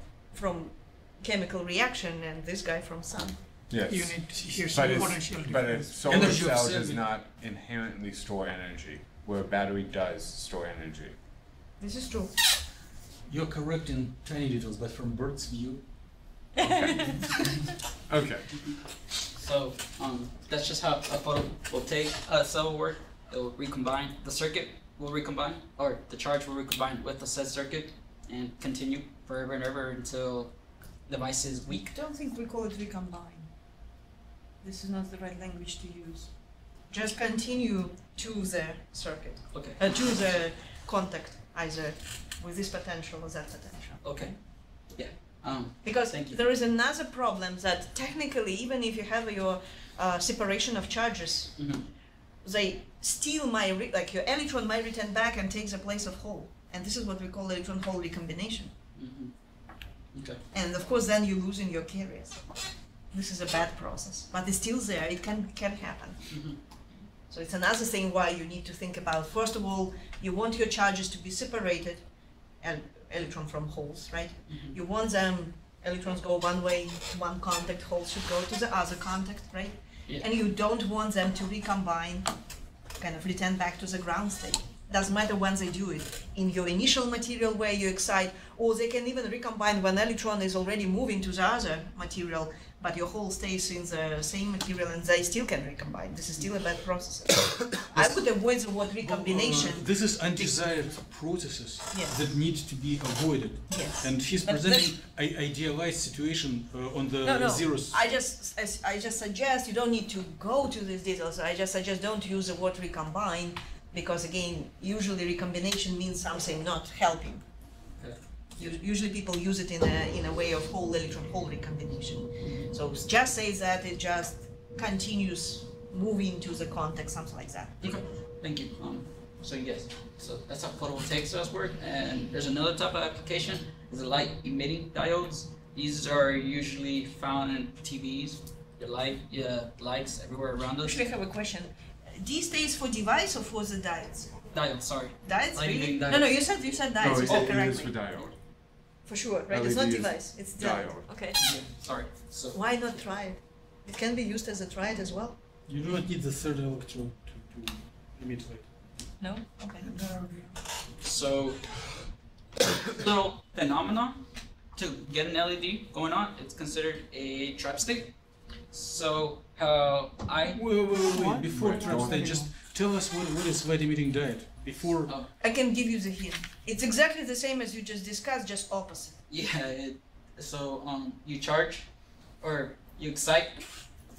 chemical reaction and this guy from sun. Yes. You need here's But the it's- potential But a difference. solar Energy of cell does saving. not inherently store energy, where a battery does store energy. This is true. you're correct in tiny details, but from bird's view, Okay. So that's just how a photovoltaic cell will work. It will recombine. The circuit will recombine, or the charge will recombine with the said circuit and continue forever and ever until the device is weak. I don't think we call it recombine. This is not the right language to use. Just continue to the circuit, Okay. to the contact, either with this potential or that potential. Okay. Yeah. Because Thank you. there is another problem that technically, even if you have your separation of charges, Mhm. they steal like your electron might return back and takes the place of hole. And this is what we call electron-hole recombination. Okay. And of course, then you're losing your carriers. This is a bad process, but it's still there. It can happen. So it's another thing why you need to think about. First of all, you want your charges to be separated, and electron from holes, right? You want them electrons go one way, one contact, holes should go to the other contact, right? Yeah. And you don't want them to recombine, kind of return back to the ground state. Doesn't matter when they do it. In your initial material where you excite, or they can even recombine when electron is already moving to the other material, but your hole stays in the same material and they still can recombine. This is still a bad process. I would avoid the word recombination. This is undesired processes Yes. that need to be avoided. Yes. And he's But presenting an idealized situation on the No. zeros. I just suggest you don't need to go to these details. I just suggest don't use the word recombine, because again, usually recombination means something not helping. Usually people use it in a way of whole electron-hole recombination. So just say that it just continues moving to the contact, something like that. Okay, thank you. So yes, so that's how photovoltaic cells work. And there's another type of application, is the light emitting diodes. These are usually found in TVs. Your lights everywhere around us. Actually, I have a question. D stands for device or for the diodes? Diodes, sorry. Diodes, Light really? emitting No, diodes. you said No, diodes. You it said is correctly. for diode. For sure, right? It's LED not is device. It's diode. Okay. Yeah, sorry. So Why not triode? It can be used as a triode as well. You do not need the third electrode to emit light. No? Okay. So, little phenomena to get an LED going on, it's considered a trap state. So, how I Wait. Before Right, trap go state, on. just tell us what is light emitting diode. Before I can give you the hint. It's exactly the same as you just discussed, just opposite. you charge or you excite.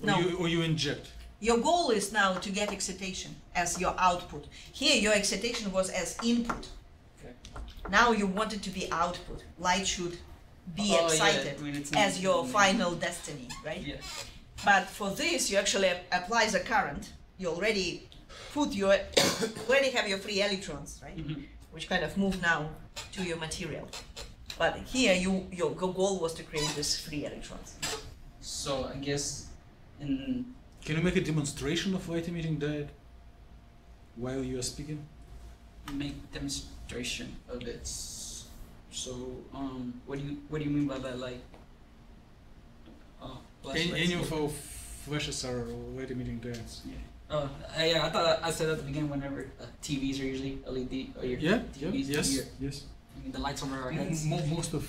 No. or you inject. Your goal is now to get excitation as your output. Here, your excitation was as input. Okay. Now you want it to be output. Light should be Oh, yeah, excited I mean, it's as not- your final destiny, right? Yeah. But for this, you actually apply the current. You already already have your free electrons, right? Which kind of move now to your material. But here, your goal was to create these free electrons. So I guess in Can you make a demonstration of light emitting diode while you are speaking? make demonstration of it. So what do you mean by that? Like Any of our flashes are light emitting diodes. Yeah, I thought I said at the beginning whenever TVs are usually LED or your TVs. Yes. I mean, the lights over our heads. Most of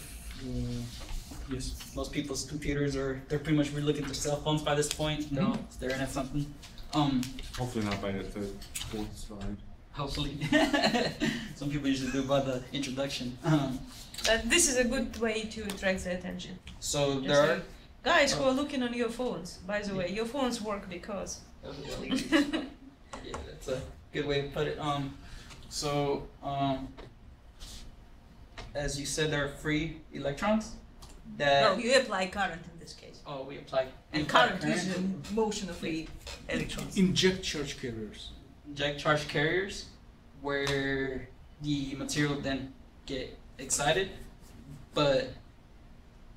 yes. Most people's computers they're pretty much looking at their cell phones by this point. They're all staring at something. Hopefully not by the third, fourth slide. Hopefully. Some people usually do by the introduction. This is a good way to attract the attention. So Just there are. like, guys who are looking on your phones, by the way, your phones work because. Yeah, that's a good way to put it. As you said, there are free electrons that. No, you apply current in this case. Oh, we apply. And current is the motion of the electrons. Inject charge carriers. Inject charge carriers, where the material then get excited, but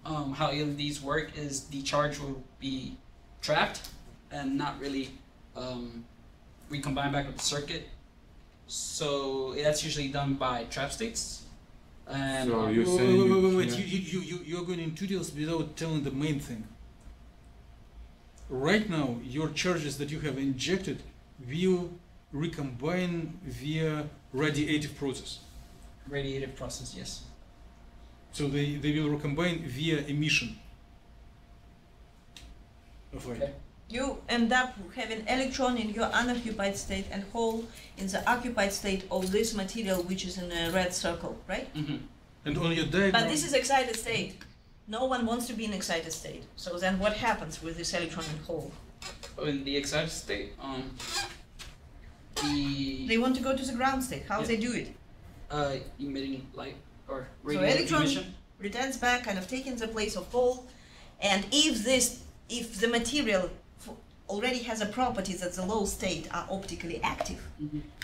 how LEDs work is the charge will be trapped and not really recombine back with the circuit. So that's usually done by trap states. And So you're Wait, saying wait. yeah. You're going into details without telling the main thing. Right now, your charges that you have injected will recombine via radiative process. radiative process, yes. So they will recombine via emission of light. Okay. You end up having electron in your unoccupied state and hole in the occupied state of this material, which is in a red circle, right? Mm-hmm. And on your diagram, But this is excited state. No one wants to be in excited state. So then what happens with this electron and hole? In the excited state, They want to go to the ground state. How Yeah. they do it? Emitting light or So radiative electron emission. returns back, kind of taking the place of hole. And if the material already has a property that the low state are optically active,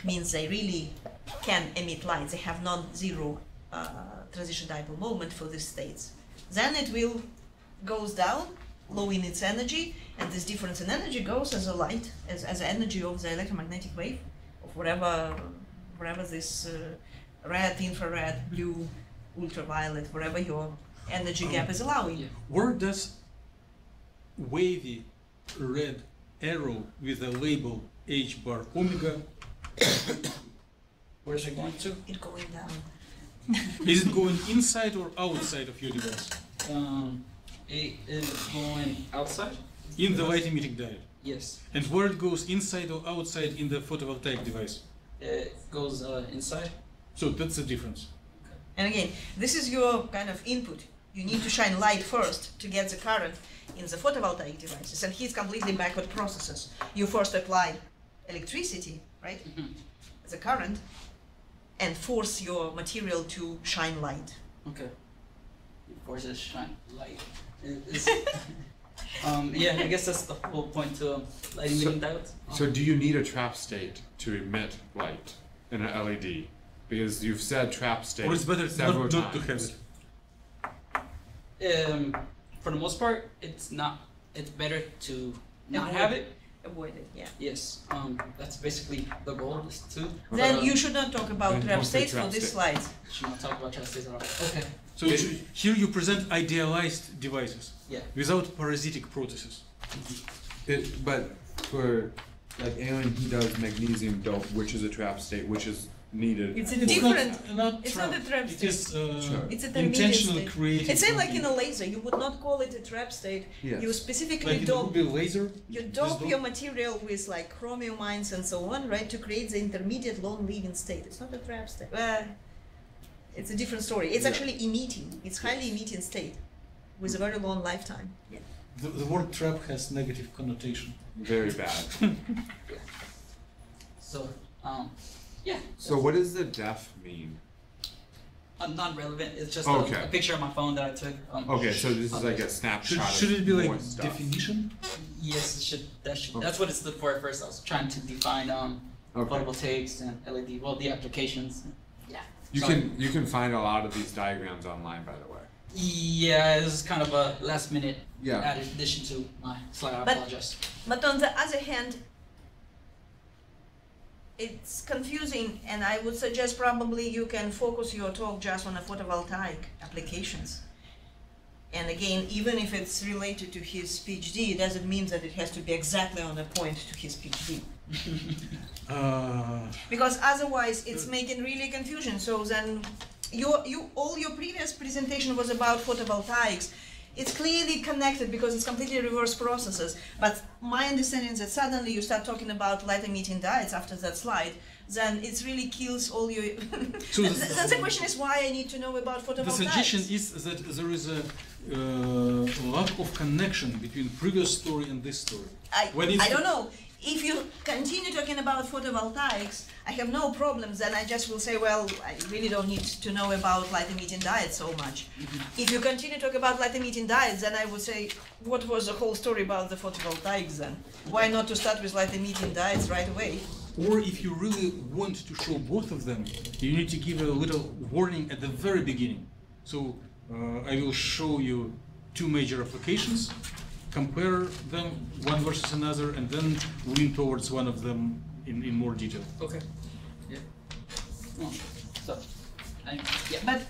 means they really can emit light. They have non-zero transition dipole moment for these states. Then it will goes down, low in its energy, and this difference in energy goes as a light, as the energy of the electromagnetic wave, of whatever this red, infrared, blue, ultraviolet, whatever your energy gap is allowing. Where does wavy red arrow with a label h bar omega, Where's it going to? It going down. is it going inside or outside of your device? It is going outside. In the light emitting diode. Yes. And where it goes inside or outside in the photovoltaic device? It goes inside. So that's the difference. And again, this is your kind of input. You need to shine light first to get the current in the photovoltaic devices, and he's completely backward processes. You first apply electricity, right, the current, and force your material to shine light. Okay. It forces shine light. Yeah, I guess that's the whole point to light emitting diodes. So do you need a trap state to emit light in an LED? Because you've said trap state Or it's better several not to have times. it. For the most part, it's not. It's better to not Avoid have it. Avoid it, yeah. Yes. That's basically the goal is to. Then you should not talk about Then trap don't say states for trap this state. slide. Should not talk about trust at all. Okay. So here you present idealized devices Yeah. without parasitic processes. But for like Aaron, he does magnesium dope, which is a trap state, which is needed. It's a It's different. not It's not a trap It state. is It's a intermediate intentionally state. created. It's same like in something. a laser. You would not call it a trap state. Yes. You specifically Like in a dope. Ruby laser. You this dope your material with like chromium ions and so on, right, to create the intermediate long living state. It's not a trap state. It's a different story. It's Yeah. actually emitting. It's highly emitting state with a very long lifetime. Yeah. The word trap has negative connotation. Very bad. So, yeah. So what does the def mean? Non-relevant. It's just Okay. a picture of my phone that I took. Okay, so this is like a snapshot. Should it be of like more stuff. definition? Yes, it should. Okay. That's what it stood for at first. I was trying to define Okay. photovoltaics and LED. Well, the applications. Yeah. You can find a lot of these diagrams online, by the way. Yeah, this is kind of a last minute Yeah. added addition to my slide. I But- apologize. But on the other hand, it's confusing, and I would suggest probably you can focus your talk just on the photovoltaic applications. And again, even if it's related to his PhD, it doesn't mean that it has to be exactly on the point to his PhD. Because otherwise it's making really confusion. So then all your previous presentation was about photovoltaics. It's clearly connected because it's completely reverse processes. But my understanding is that suddenly you start talking about light emitting diodes after that slide, then it really kills all your. So Then the question is why I need to know about The photovoltaics. suggestion is that there is a lack of connection between previous story and this story. I don't know. If you continue talking about photovoltaics, I have no problems. Then I just will say, well, I really don't need to know about light emitting diodes so much. If you continue to talk about light emitting diodes, then I would say, what was the whole story about the photovoltaics then? Why not to start with light emitting diodes right away? Or if you really want to show both of them, you need to give a little warning at the very beginning. So I will show you two major applications, compare them one versus another, and then lean towards one of them in more detail. Okay. Yeah. So, yeah. But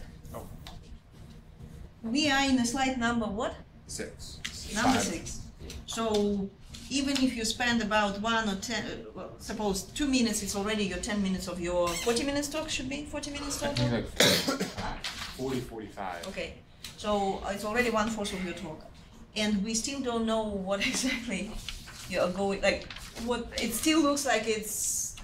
we are in a slide number what? 6. Number 5. 6. So even if you spend about 1 or 10, well, suppose 2 minutes, it's already your 10 minutes of your 40 minutes talk should be 40 minutes I total? think like 40, 45. Okay, so it's already 1/4 of your talk, and we still don't know what exactly you are going. Like, what it still looks like it's.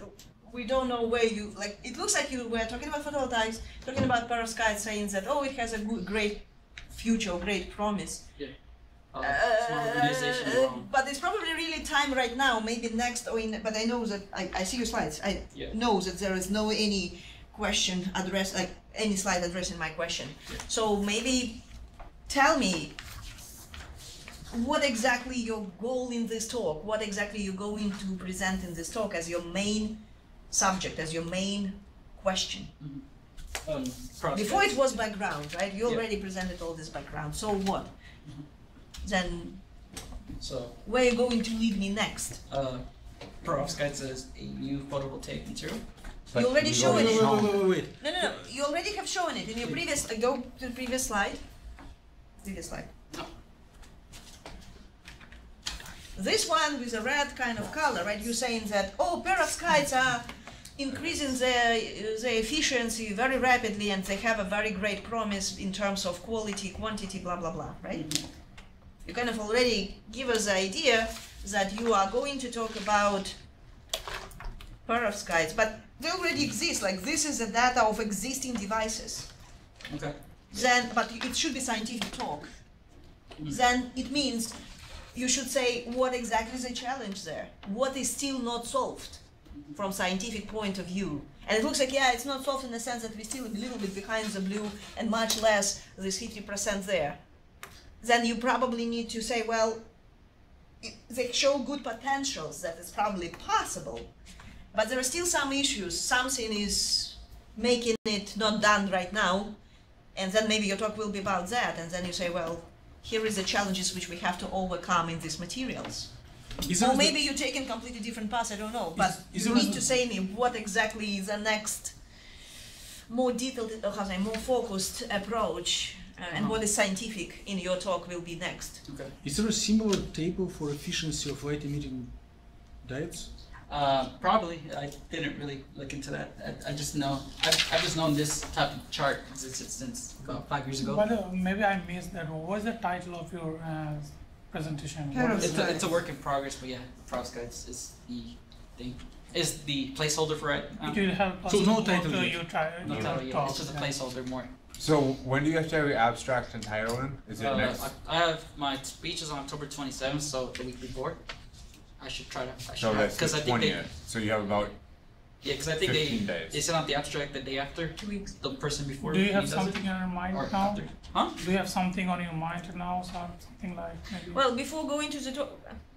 We don't know where you like. It looks like you were talking about photovoltaics, talking about perovskite, saying that it has a great future, great promise. Yeah. Some organization wrong. But it's probably really time right now, maybe next or in. But I know that I see your slides. I know that there is no any question address, like any slide addressing my question. So maybe tell me what exactly your goal in this talk, what exactly you're going to present in this talk as your main subject, as your main question. Before it was background, right? You already presented all this background, so what? Then, So, where are you going to lead me next? perovskite is a new photovoltaic material. You already showed it. Wait. No. You already have shown it in your previous. Go to the previous slide. Previous slide. This one with a red kind of color, right? You're saying that perovskites are increasing their efficiency very rapidly, and they have a very great promise in terms of quality, quantity, blah blah blah, right? You kind of already give us the idea that you are going to talk about perovskites, but they already exist. Like this is the data of existing devices. Okay. Then, but it should be scientific talk. Then it means you should say what exactly is the challenge there. What is still not solved from scientific point of view? And it looks like it's not solved in the sense that we're still a little bit behind the blue and much less this 50% there. Then you probably need to say, well, they show good potentials that it's probably possible, but there are still some issues. Something is making it not done right now, and then maybe your talk will be about that, and then you say, well, here is the challenges which we have to overcome in these materials. Or maybe you're taking completely different paths, I don't know, but you need to say me what exactly is the next more detailed, more focused approach, and what is scientific in your talk will be next. Okay. Is there a similar table for efficiency of light emitting diodes? Probably. I didn't really look into that. I just know. I've just known this type of chart existed since about 5 years ago. But maybe I missed that. What was the title of your presentation? It's a work in progress, but yeah, perovskites is the thing. Is the placeholder for it? It will help us So no go title to yet. your No title yet. talk. It's just a placeholder more. So when do you have to have your abstract and title in? Is it next? I have my speech is on October 27th, so the week before. I should try to. So that's because the I think 20th. So you have about because I think 15 days. they sent out the abstract the day after. 2 weeks. The person before. Do you have he does something it, on your mind or now? after. Huh? Do you have something on your mind now? Something like maybe? Well, before going to the talk,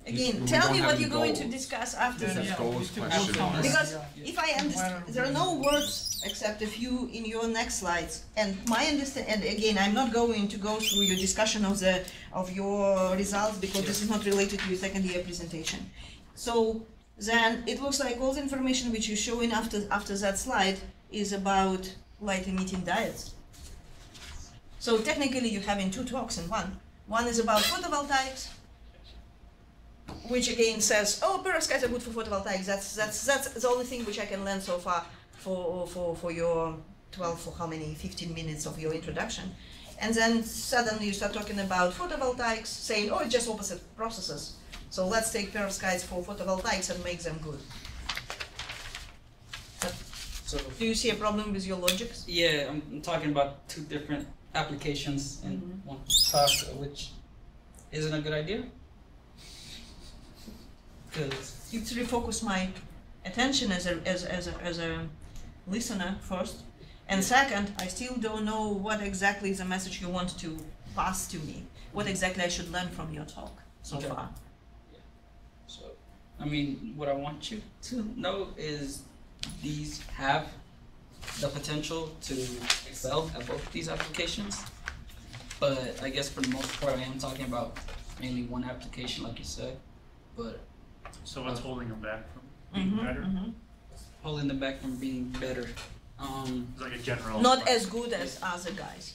again, We tell don't me have what any you're going to goals. discuss after Then, that. That's goals we still question. work on this. Because Yeah. if I understand, there are no words except a few in your next slides. And my understanding, and again, I'm not going to go through your discussion of your results because this is not related to your second year presentation. So then it looks like all the information which you're showing after that slide is about light emitting diodes. So technically you're having two talks in one. One is about photovoltaics, which again says, perovskites are good for photovoltaics. That's the only thing which I can learn so far for your 15 minutes of your introduction. And then suddenly you start talking about photovoltaics, saying, it's just opposite processes. So let's take perovskites for photovoltaics and make them good. So Do you see a problem with your logics? yeah, I'm talking about two different applications in one talk, which isn't a good idea. Because You to refocus my attention as a listener first, and second, I still don't know what exactly is the message you want to pass to me. What exactly I should learn from your talk so Okay. far. So, I mean, what I want you to know is these have the potential to excel at both these applications. But I guess for the most part, I am talking about mainly one application, like you said. But So what's holding them back from being better? holding them back from being better, It's like a general. Not as good as other guys.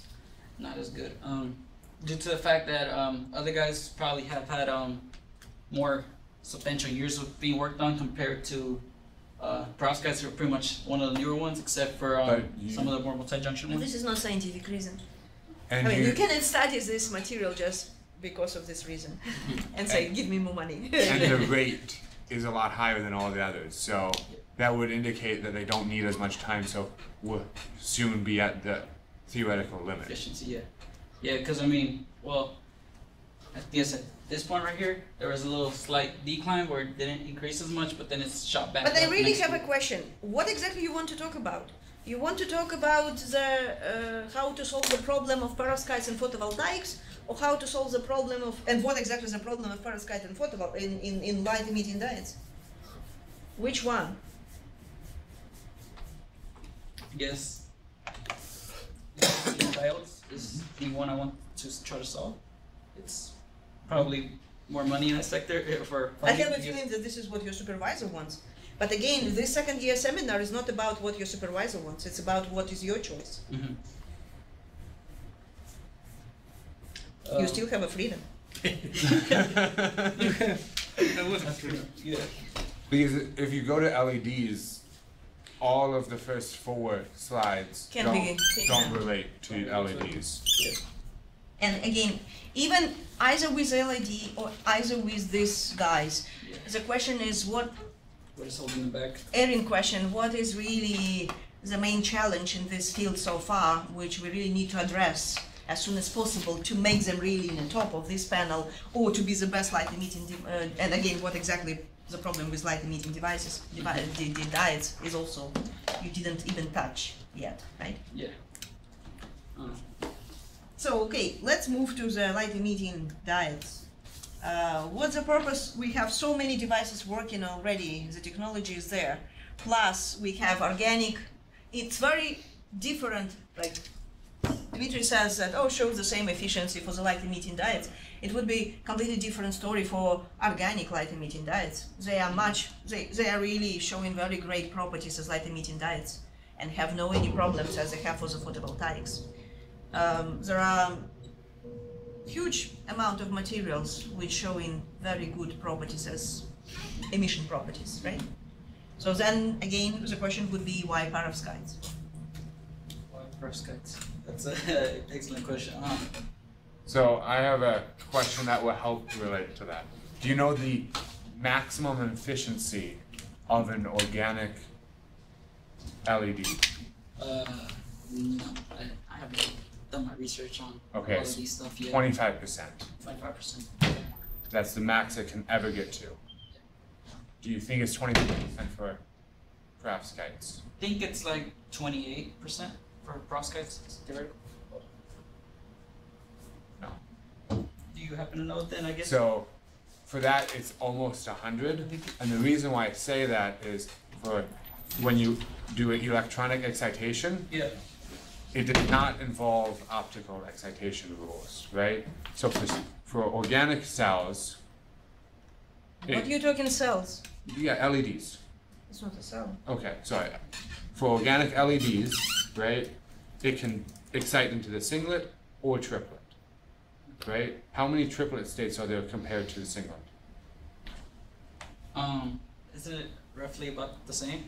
not as good. Due to the fact that other guys probably have had more substantial years of being worked on compared to perovskites are pretty much one of the newer ones, except for some of the more multi-junction But ones. this is not scientific reason. And I mean, you, you cannot study this material just because of this reason and say, give me more money. and the rate is a lot higher than all the others. So that would indicate that they don't need as much time. So we'll soon be at the theoretical limit. Efficiency, yeah. Yeah, because I mean, well, I guess at this point right here, there was a little slight decline where it didn't increase as much, but then it's shot back But I up really next have a week. question. What exactly you want to talk about? You want to talk about the how to solve the problem of perovskites and photovoltaics, or how to solve the problem of, and what exactly is the problem of perovskite and in light emitting diodes? Which one? I guess diodes is the one I want to try to solve. It's probably more money in that sector for I have a feeling that this is what your supervisor wants. But again, this second year seminar is not about what your supervisor wants, it's about what is your choice. Mm-hmm. You still have a freedom. That wasn't true. Yeah. Because if you go to LEDs, all of the first 4 slides Can don't, be, don't yeah. relate to LEDs. And again, even either with LED or either with these guys, Yeah. the question is what, What is holding them back? Erin question, what is really the main challenge in this field so far, which we really need to address as soon as possible to make them really in the top of this panel, or to be the best light emitting, and again, what exactly the problem with light emitting devices, the diodes is also, you didn't even touch yet, right? Yeah. So, okay, let's move to the light emitting diodes. What's the purpose? We have so many devices working already, the technology is there. Plus, we have organic, it's very different, like Dmitry says that, oh, shows the same efficiency for the light emitting diodes. It would be completely different story for organic light emitting diodes. They are really showing very great properties as light emitting diodes and have no any problems as they have for the photovoltaics. There are huge amount of materials which showing very good properties as emission properties, right? So then again, the question would be why perovskites? Why perovskites? That's an excellent question. So I have a question that will help relate to that. Do you know the maximum efficiency of an organic LED? No, I haven't done my research on Okay, all of these stuff yet. 25%. 25%. That's the max it can ever get to. Do you think it's 25% for perovskites? I think it's like 28% for perovskites. It's theoretical. No. Do you happen to know it then, I guess? So for that, it's almost 100. And the reason why I say that is for when you do electronic excitation, Yeah. it did not involve optical excitation rules, right? So for organic cells, What are you talking cells? yeah, LEDs. It's not a cell. Okay, sorry. For organic LEDs, right, it can excite into the singlet or triplet, right? How many triplet states are there compared to the singlet? Isn't it roughly about the same?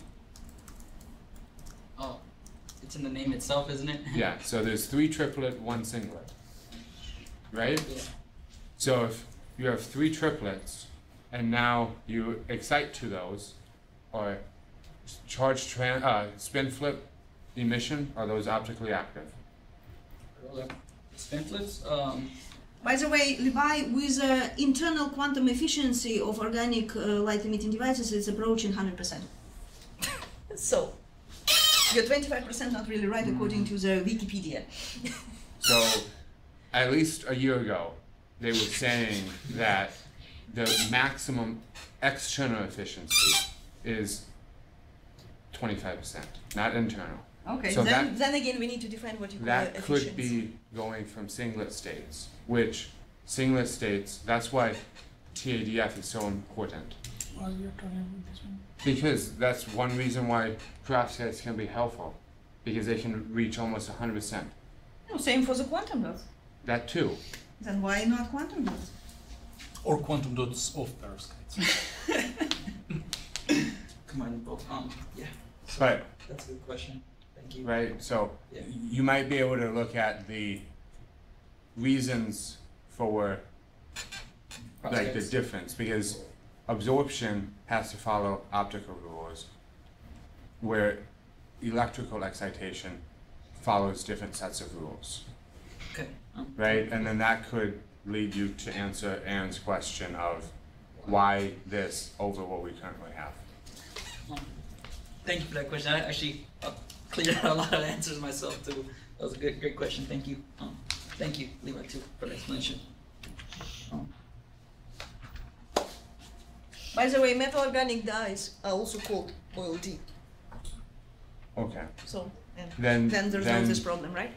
Oh, it's in the name itself, isn't it? Yeah, so there's 3 triplet, 1 singlet, right? Yeah. So if you have 3 triplets, and now you excite to those, or spin flip emission, are those optically active? Spin flips? By the way, Levi, with internal quantum efficiency of organic light emitting devices, it's approaching 100%. So, you're 25% not really right according to the Wikipedia. So, at least a year ago, they were saying that the maximum external efficiency is 25%, not internal. Okay, So then again, we need to define what you call That efficiency. could be going from singlet states, which singlet states, that's why TADF is so important. While you're talking about this one. Because that's one reason why perovskites can be helpful, because they can reach almost 100%. No, same for the quantum dots. That too. Then why not quantum dots? Or quantum dots of perovskites. Combine both. Yeah. But, That's a good question. Thank you. right, so Yeah. you might be able to look at the reasons for like the Perovskites. difference, because absorption has to follow optical rules, where electrical excitation follows different sets of rules, Okay. right? And then that could lead you to answer Aaron's question of why this over what we currently have. Thank you for that question. I actually cleared out a lot of answers myself too. That was a great question. Thank you. Thank you, Levi, too, for the explanation. By the way, metal organic dyes are also called OLD. Okay. So, and Then there's not this problem, right?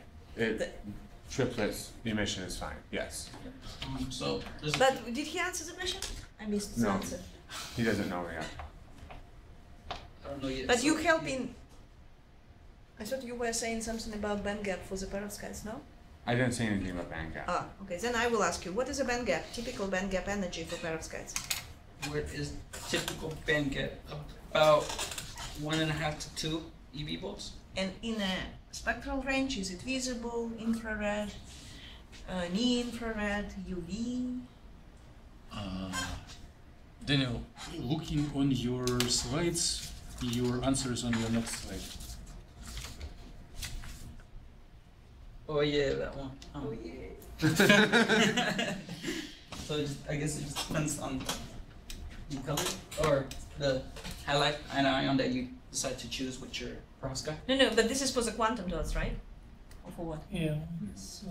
Triplets emission is fine. Yes. So, there's But did he answer the question? I missed his No. answer. He doesn't know yet. I don't know yet. But so- you help in. I thought you were saying something about band gap for the perovskites, no? I didn't say anything about band gap. Ah, okay. Then I will ask you, what is a band gap? Typical band gap energy for perovskites? What is typical band gap? About 1.5 to 2 EV volts. And in a spectral range, is it visible, infrared, near-infrared, UV? Daniel, looking on your slides, your answer is on your next slide. Oh yeah, that one. Oh yeah. So I guess it just depends on the color or the highlight anion that you decide to choose with your perovskite. No, but this is for the quantum dots, right? Or for what? Yeah. So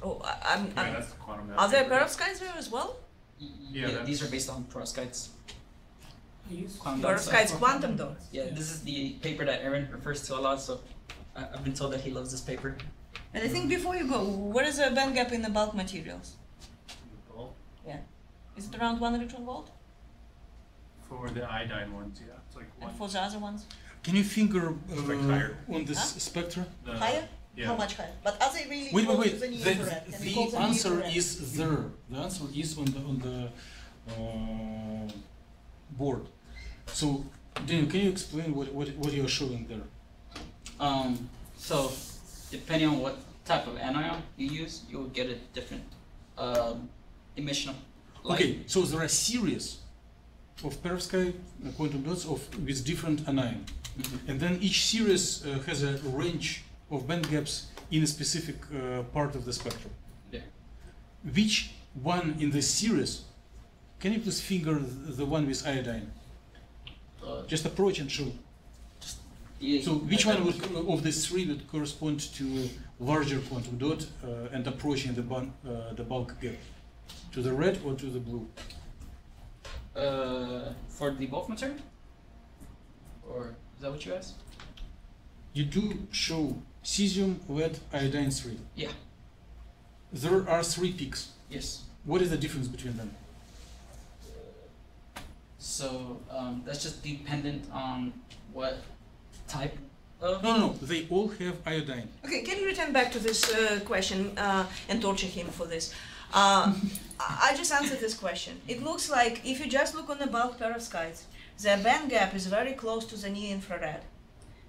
Oh, Yeah, that's the quantum. are there perovskites there as well? Yeah, these are based on perovskites. Quantum dots. Perovskites quantum dots. Yeah, this is the paper that Aaron refers to a lot, so I've been told that he loves this paper. And I think before you go, what is the band gap in the bulk materials? Yeah. Is it around 1 electron volt? For the iodine ones, yeah, it's like And one. for the other ones? Can you finger Like higher. on this Huh? spectra? Higher? Yeah. How much higher? But are they really Wait. close to the near-infrared? Can we call The them answer near-infrared? is there. The answer is on the board. So, Daniel, can you explain what you are showing there? So depending on what type of anion you use, you will get a different emission of light. Okay, so there are a series of perovskite quantum dots with different anion. And then each series has a range of band gaps in a specific part of the spectrum. Yeah. Which one in the series, can you please finger the one with iodine? Just approach and show. Yeah, So which one of the three would correspond to larger quantum dot and approaching the bulk gap? To the red or to the blue? for the bulk material? Or is that what you asked? You do show cesium, lead, iodine 3. Yeah. There are 3 peaks. Yes. What is the difference between them? So that's just dependent on what type of. No, they all have iodine. Okay, can you return back to this question and torture him for this? I just answered this question. It looks like if you just look on the bulk perovskites, the band gap is very close to the near infrared.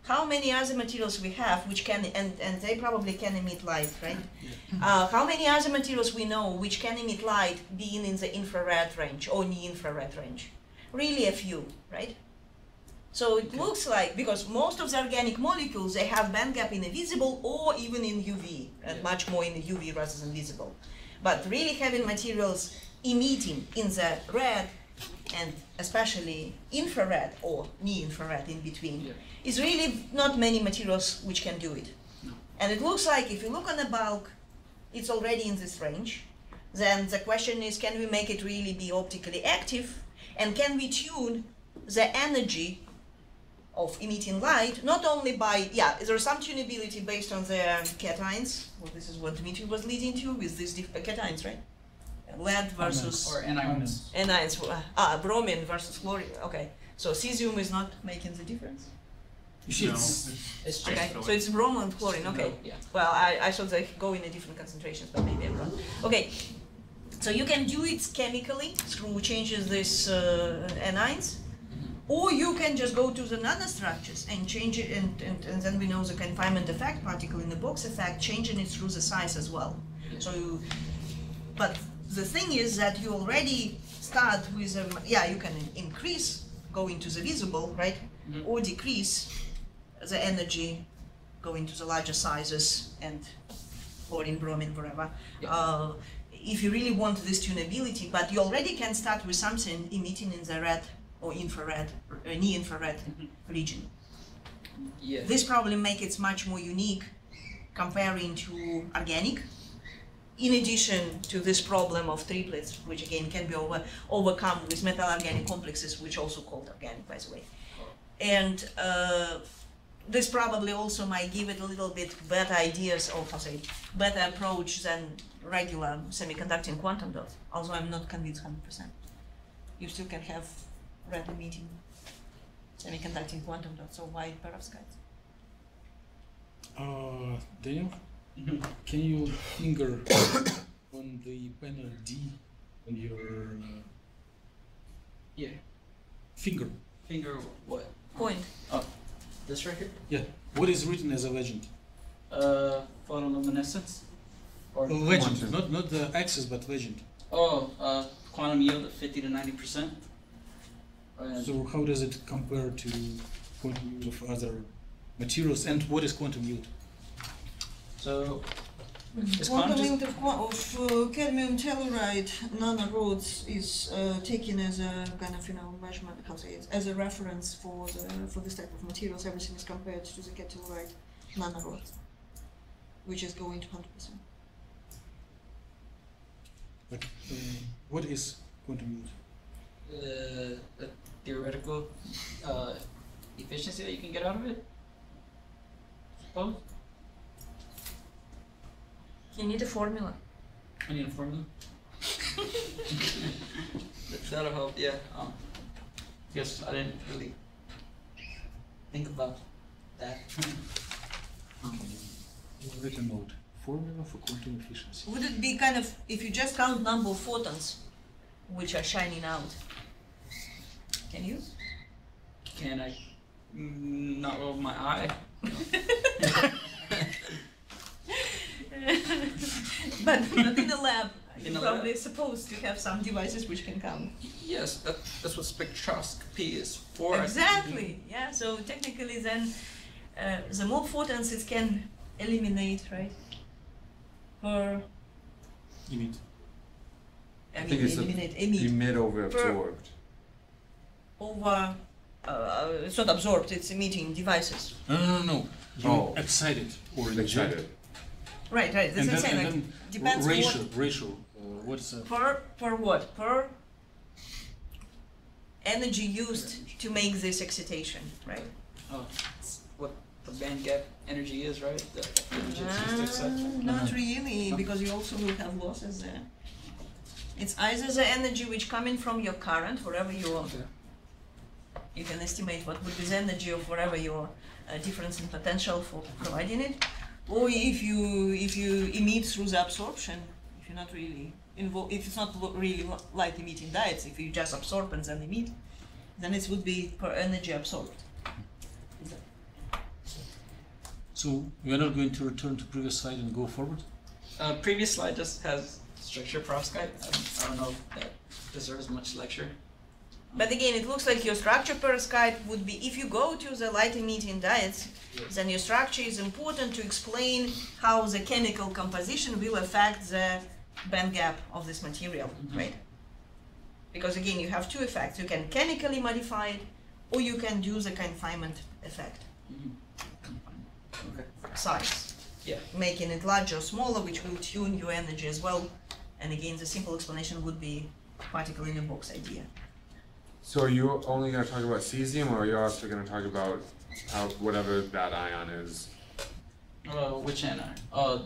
How many other materials we have which can, and they probably can emit light, right? How many other materials we know which can emit light being in the infrared range or near infrared range? Really a few, right? So it looks like, because most of the organic molecules, they have band gap in the visible or even in UV, and much more in the UV rather than visible. But really having materials emitting in the red and especially infrared or near infrared in between is really not many materials which can do it. No. And it looks like if you look on the bulk, it's already in this range. Then the question is, can we make it really be optically active? And can we tune the energy of emitting light, not only by, there's some tunability based on the cations. Well, this is what Dmitry was leading to with these cations, right? Lead versus Or anions. anions, bromine versus chlorine. Okay, so cesium is not making the difference. You see, No, it's, It's just Okay, so it's bromine and chlorine. Okay. No, yeah. Well, I thought they go in a different concentrations, but maybe I'm wrong. Okay, so you can do it chemically through changes this anions, or you can just go to the nanostructures and change it, and then we know the confinement effect, particle in the box effect, changing it through the size as well. So, but the thing is that you already start with you can increase, go into the visible, right, or decrease the energy, go into the larger sizes and chlorine, bromine, whatever. If you really want this tunability, but you already can start with something emitting in the red or infrared, near infrared region. Yeah. This probably makes it much more unique comparing to organic, in addition to this problem of triplets, which again can be overcome with metal organic complexes, which also called organic, by the way. And this probably also might give it a little bit better ideas, or better approach than regular semiconducting quantum dots, although I'm not convinced 100%. You still can have random emitting semiconducting quantum dots or wide perovskites. Daniel, can you finger on the panel D on your Yeah. finger? Finger what? Point. Oh, this right here? Yeah. What is written as a legend? Photoluminescence? Or Legend, not the axis, but legend. Quantum yield of 50 to 90%. So how does it compare to quantum yield of other materials, and what is quantum yield? So, it's Quantum quantum yield of cadmium telluride nanorods is taken as a kind of measurement, as a reference for this type of materials. Everything is compared to the cadmium telluride nanorods, which is going to 100%. But what is quantum yield? the theoretical efficiency that you can get out of it. Suppose. You need a formula. I need a formula. That'll help. Yeah. Guess I didn't really think about that. Written note. Formula for quantum efficiency. Would it be kind of, if you just count number of photons which are shining out? Can you? Can I? Not with my eye. But in the lab, In you're the probably supposed to have some devices which can count. Yes, that's what spectroscopy is for. Exactly. Yeah. So technically, then the more photons it can eliminate, right? Per. Emit. I think mean, it's eliminate, emit over absorbed. Over. It's not absorbed. It's emitting devices. No. You Oh. excited or Excited. Right. Right. That's And what I'm then, saying. and Like, then depends ratio. What's per what? Per energy used to make this excitation, right? Oh, it's what the band gap energy is, right? The energy it's used to excite. Not really, because you also will have losses there. It's either the energy which coming from your current, wherever you are. You can estimate what would be the energy of wherever your difference in potential for providing it, or if you emit through the absorption, if you're not really involved, if it's not really light emitting diodes, if you just absorb and then emit, then it would be per energy absorbed. So we are not going to return to previous slide and go forward? Previous slide just has structure perovskite. I don't know if that deserves much lecture. But again, it looks like your structure perovskite would be, if you go to the light emitting diodes, then your structure is important to explain how the chemical composition will affect the band gap of this material, right? Because again, you have two effects. You can chemically modify it, or you can do the confinement effect. Okay. Size. Yeah. Making it larger or smaller, which will tune your energy as well. And again, the simple explanation would be particle in a box idea. So are you only going to talk about cesium, or are you also going to talk about whatever that ion is? Which anion?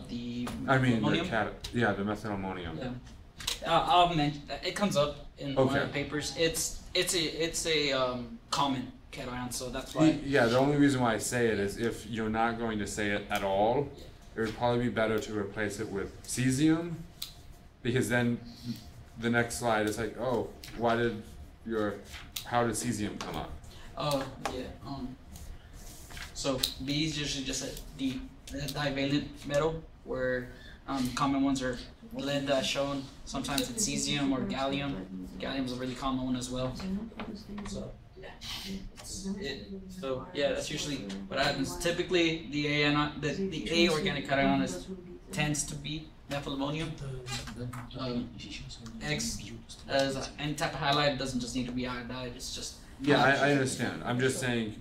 The I mean, ammonium? the methylammonium. Yeah. I'll mention. It comes up in one of Okay. the papers. It's a common cation, so that's why. Yeah, the only reason why I say it is if you're not going to say it at all, it would probably be better to replace it with cesium, because then the next slide is like, oh, how did cesium come up? Oh yeah. So B is usually just a divalent metal, where common ones are lead as shown. Sometimes it's cesium or gallium. Gallium is a really common one as well. So yeah, that's usually what happens. Typically, the A organic cation tends to be methylammonium. X as any type of halide doesn't just need to be iodide. It's just Yeah, I understand. I'm just saying,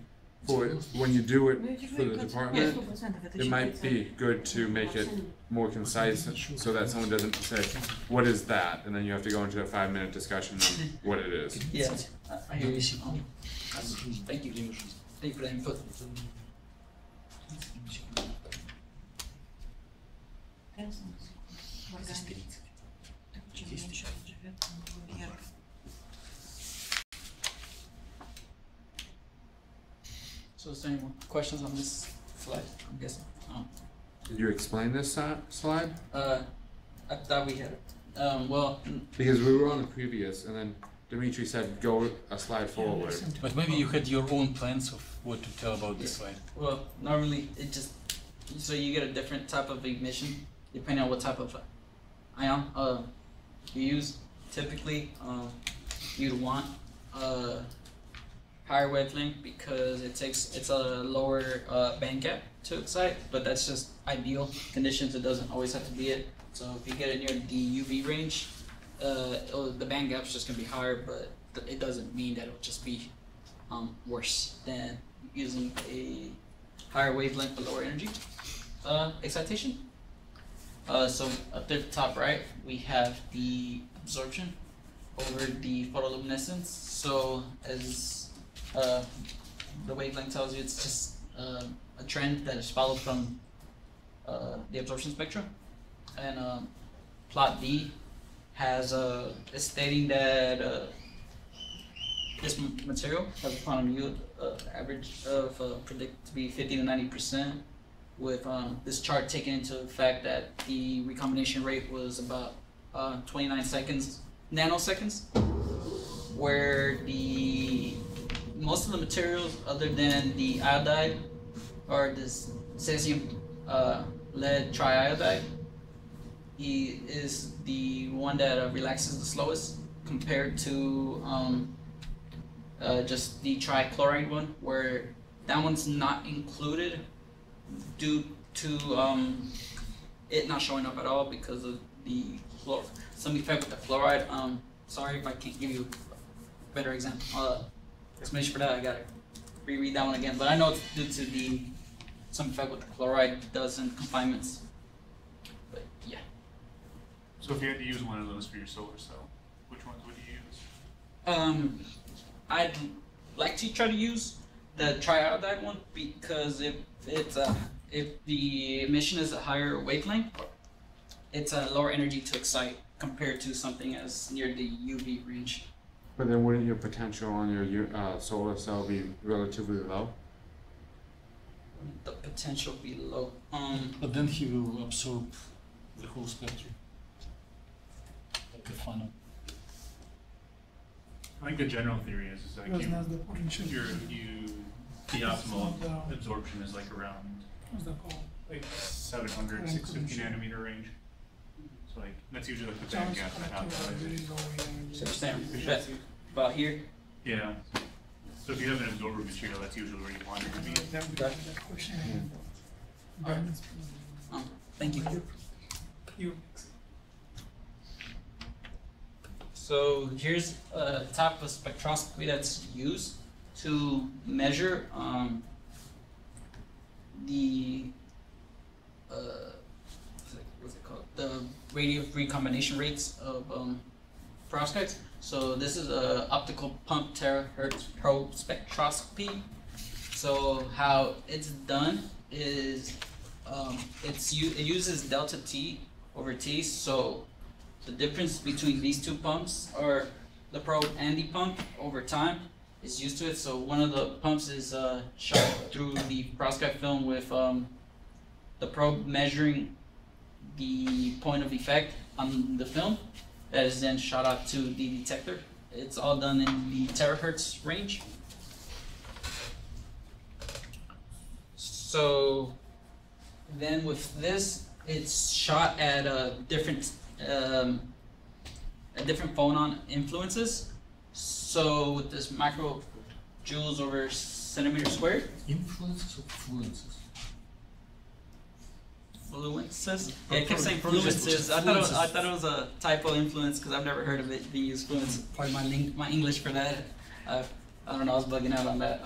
for when you do it for the department, it might be good to make it more concise so that someone doesn't say, what is that? And then you have to go into a 5-minute discussion on what it is. Yeah, I hear you. Thank you. Thank you for the input. So is there any more questions on this slide, I'm guessing? Did you explain this slide? I thought we had, well, Because we were on the previous, and then Dimitri said go a slide forward. But maybe you had your own plans of what to tell about this slide. well, normally it just, so you get a different type of emission depending on what type of ion you use. Typically, you'd want higher wavelength because it's a lower band gap to excite, but that's just ideal conditions. It doesn't always have to be it. So if you get it near the UV range, the band gap's just gonna be higher, but it doesn't mean that it'll just be worse than using a higher wavelength but lower energy excitation. So up there at the top right, we have the absorption over the photoluminescence. So as the wavelength tells you, it's just a trend that is followed from the absorption spectrum. And plot B has is stating that this material has a quantum yield average of predict to be 50 to 90%, with this chart taking into effect that the recombination rate was about 29 nanoseconds, where most of the materials other than the iodide or this cesium lead triiodide, he is the one that relaxes the slowest compared to just the trichloride one, where that one's not included due to it not showing up at all because of the some effect with the fluoride. Sorry if I can't give you a better example. Explanation for that, I gotta reread that one again. But I know it's due to some effect with the chloride does in confinements. But yeah. So if you had to use one of those for your solar cell, which ones would you use? I'd like to try to use the triiodide one because if the emission is a higher wavelength, it's a lower energy to excite compared to something as near the UV range. But then wouldn't your potential on your solar cell be relatively low? The potential be low. But then he will absorb the whole spectrum. Like a funnel. I think the general theory is like Doesn't have the potential. the optimal absorption is like around What's that called? like 700, 650 nanometer range. So like that's usually like the band gap that outside. So you're saying that about here? Yeah. So if you have an absorber material, that's usually where you want it to be. Thank you. You. So here's a type of spectroscopy that's used to measure the what's it called? The radio recombination rates of perovskites. So this is a optical pump terahertz probe spectroscopy. So how it's done is it uses delta T over T. So the difference between these two pumps, or the probe and the pump, over time is used to it. So one of the pumps is shot through the perovskite film with the probe measuring the point of effect on the film. That is then shot out to the detector. It's all done in the terahertz range. So then with this, it's shot at a different phonon influences. So with this microjoules over centimeter squared. Influences or fluences? Fluences? Yeah, I kept saying fluences. I thought it was a typo influence because I've never heard of it being used fluence. Pardon my English for that. I don't know, I was bugging out on that.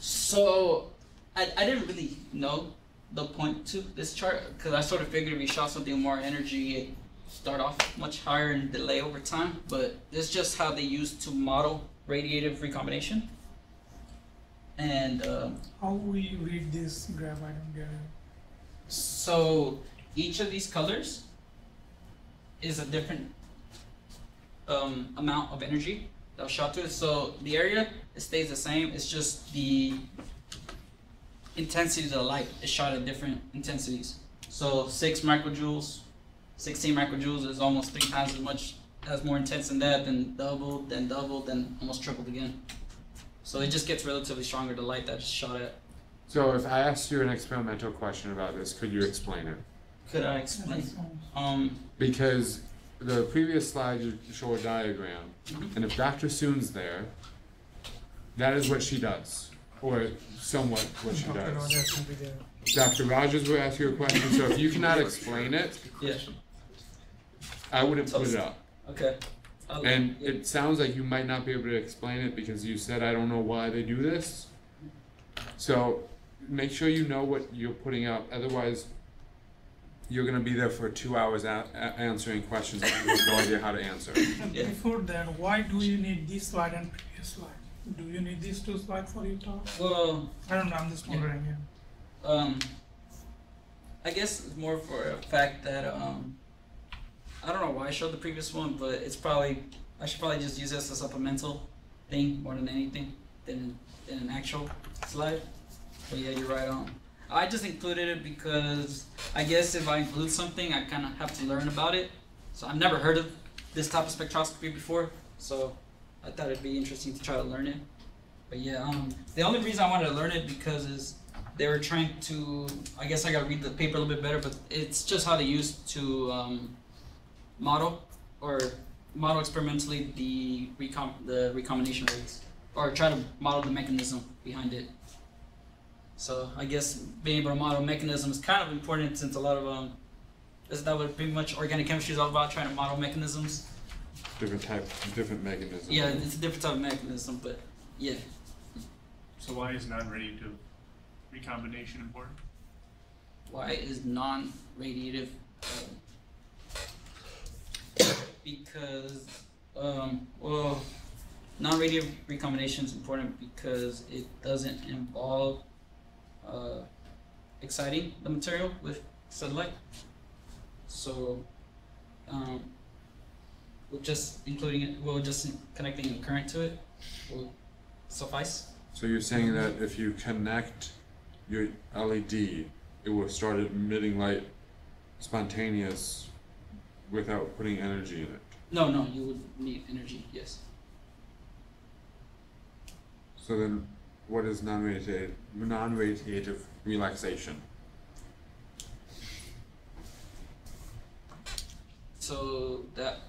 So I didn't really know the point to this chart because I sort of figured if you shot something more energy, it start off much higher and delay over time. But this is just how they used to model radiative recombination. And How we read this graph? I don't get it. so each of these colors is a different amount of energy that was shot to it. So the area, it stays the same. It's just the intensity of the light is shot at different intensities. So 6 microjoules, 16 microjoules is almost 3 times as much, as more intense than that, then doubled, then almost tripled again. So it just gets relatively stronger, the light that's shot at. So if I asked you an experimental question about this, could you explain it? Could I explain? Because the previous slide you show a diagram, and if Dr. Soon's there, that is what she does, or somewhat what she Dr. does. Rogers will be there. Dr. Rogers will ask you a question, so if you cannot explain it, Yeah. I wouldn't put it up. Okay. And it sounds like you might not be able to explain it because you said, I don't know why they do this. So make sure you know what you're putting up, otherwise you're gonna be there for 2 hours answering questions and you have no idea how to answer. And before that, why do you need this slide and previous slide? Do you need these 2 slides for your talk? Well, I don't know, I'm just wondering. I guess it's more for a fact that I don't know why I showed the previous one, but it's probably I should probably just use this as a supplemental thing more than anything than an actual slide. But yeah, you're right on. I just included it because I guess if I include something, I kind of have to learn about it. So I've never heard of this type of spectroscopy before, so I thought it'd be interesting to try to learn it. But yeah, the only reason I wanted to learn it because is they were trying to, I guess I gotta read the paper a little bit better, but it's just how they used to model experimentally the recombination rates, or try to model the mechanism behind it. So I guess being able to model mechanism is kind of important since a lot of isn't that what pretty much organic chemistry is all about, trying to model mechanisms? Different mechanism. Yeah, it's a different type of mechanism, but yeah. So why is non-radiative recombination important? Why is non-radiative? Because well, non-radiative recombination is important because it doesn't involve exciting the material with sunlight. So we're just including it, just connecting a current to it will suffice. So you're saying that if you connect your LED, it will start emitting light spontaneous without putting energy in it? No, you would need energy, yes. So then what is non-radiative relaxation? So that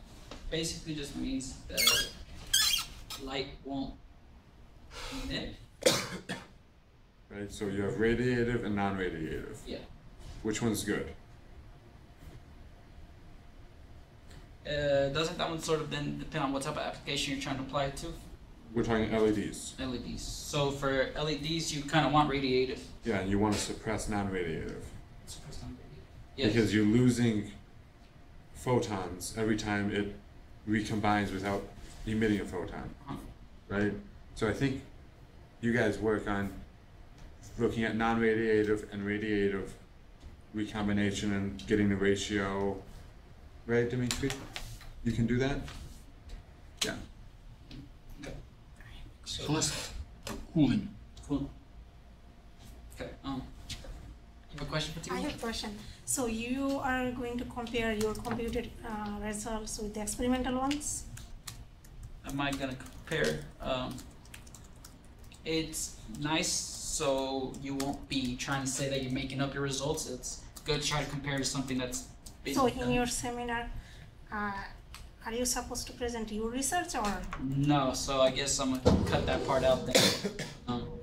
basically just means that light won't emit. Right, so you have radiative and non-radiative. Yeah. Which one's good? Doesn't that one sort of then depend on what type of application you're trying to apply it to? We're talking LEDs. LEDs. So for LEDs, you kind of want radiative. Yeah, and you want to suppress non-radiative. Yes. Because you're losing photons every time it recombines without emitting a photon, right? So I think you guys work on looking at non-radiative and radiative recombination and getting the ratio, right, Dimitri? You can do that? Yeah. So Last cooling. cool. Okay. You have a question for I Timmy? have a question. So you are going to compare your computed results with the experimental ones? Am I gonna compare? It's nice so you won't be trying to say that you're making up your results. It's good to try to compare to something that's So basically in your seminar, are you supposed to present your research or? No, so I guess I'm gonna cut that part out then.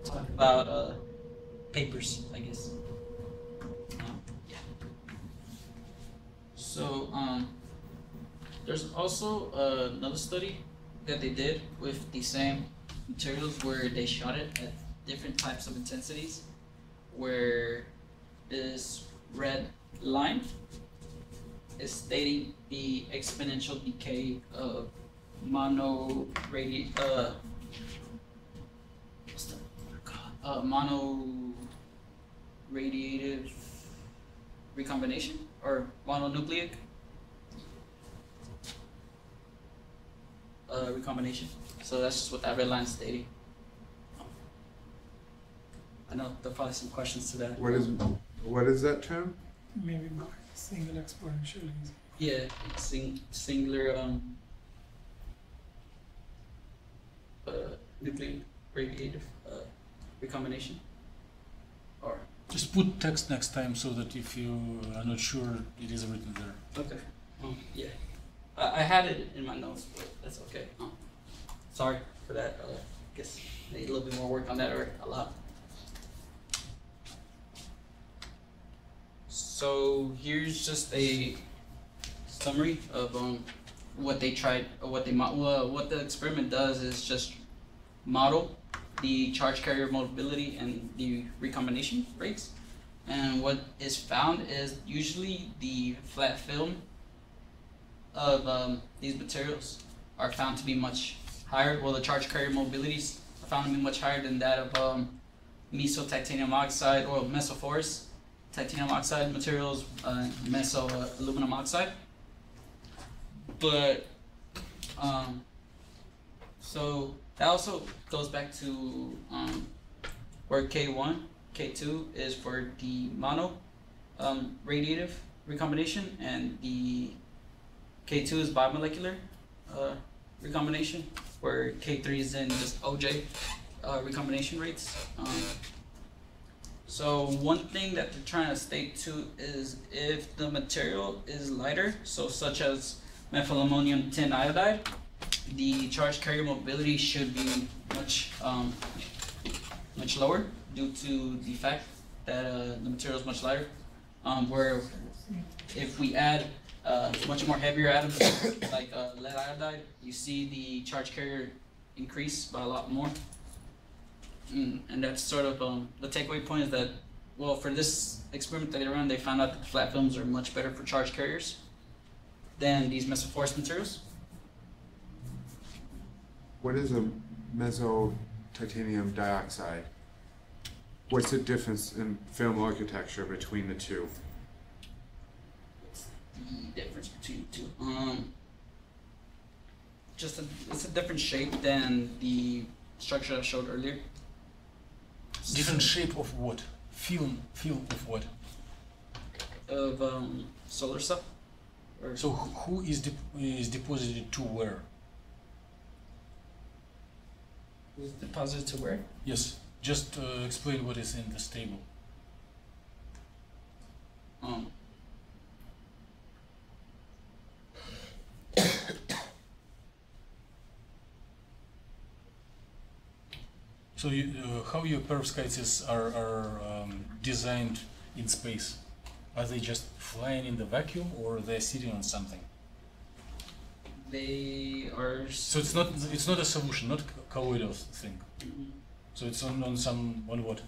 Talk about papers, I guess. Yeah. So there's also another study that they did with the same materials where they shot it at different types of intensities, where this red line is stating the exponential decay of mono radiative recombination or mononucleic recombination. So that's just what that red line is stating. I know there are probably some questions to that. What is that term? Maybe by single exponential. Yeah, singular nucleic radiative recombination. Or Just put text next time so that if you are not sure, it is written there. okay. Yeah. I had it in my notes, but that's okay. Sorry for that. Guess I need a little bit more work on that, or a lot. So here's just a summary of what they tried, or what the experiment does is just model the charge carrier mobility and the recombination rates. And what is found is usually the flat film of these materials are found to be much higher. Well, the charge carrier mobilities are found to be much higher than that of meso titanium oxide or mesophorous titanium oxide materials, meso aluminum oxide. But so that also goes back to where K1, K2 is for the mono radiative recombination, and the K2 is bimolecular recombination, where K3 is in just OJ recombination rates. So one thing that they're trying to state too is if the material is lighter, so such as methylammonium tin iodide, the charge carrier mobility should be much lower due to the fact that the material is much lighter. Where if we add much more heavier atoms like lead iodide, you see the charge carrier increase by a lot more. And that's sort of the takeaway point is that, well, for this experiment that they ran, they found out that the flat films are much better for charge carriers than these mesophorous materials. What is a mesotitanium dioxide? What's the difference in film architecture between the two? What's the difference between the two? It's a different shape than the structure I showed earlier. Different shape of what? Film of what? Of solar cell. So who is deposited to where? Who's deposited to where? Yes, just explain what is in this table. So how your perovskites are designed in space? Are they just flying in the vacuum, or they're sitting on something? They are. So it's not a solution, not colloidal thing. Mhm. So it's on what?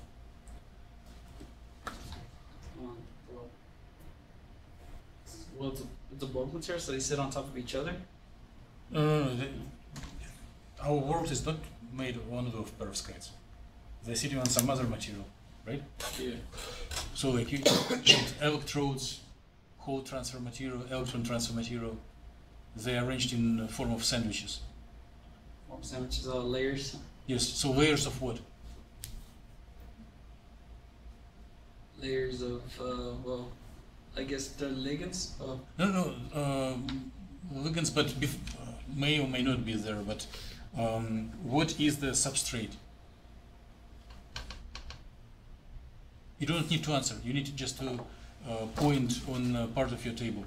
Well, it's a bulk material, so they sit on top of each other. Our world is not made only of perovskites. They're sitting on some other material, right? Yeah. So like you got electrodes, whole transfer material, electron transfer material. They are arranged in the form of sandwiches. Sandwiches are layers. Yes. So layers of what? Layers of well, I guess they're ligands. No, ligands, but may or may not be there. But what is the substrate? You don't need to answer. You need to just point on part of your table.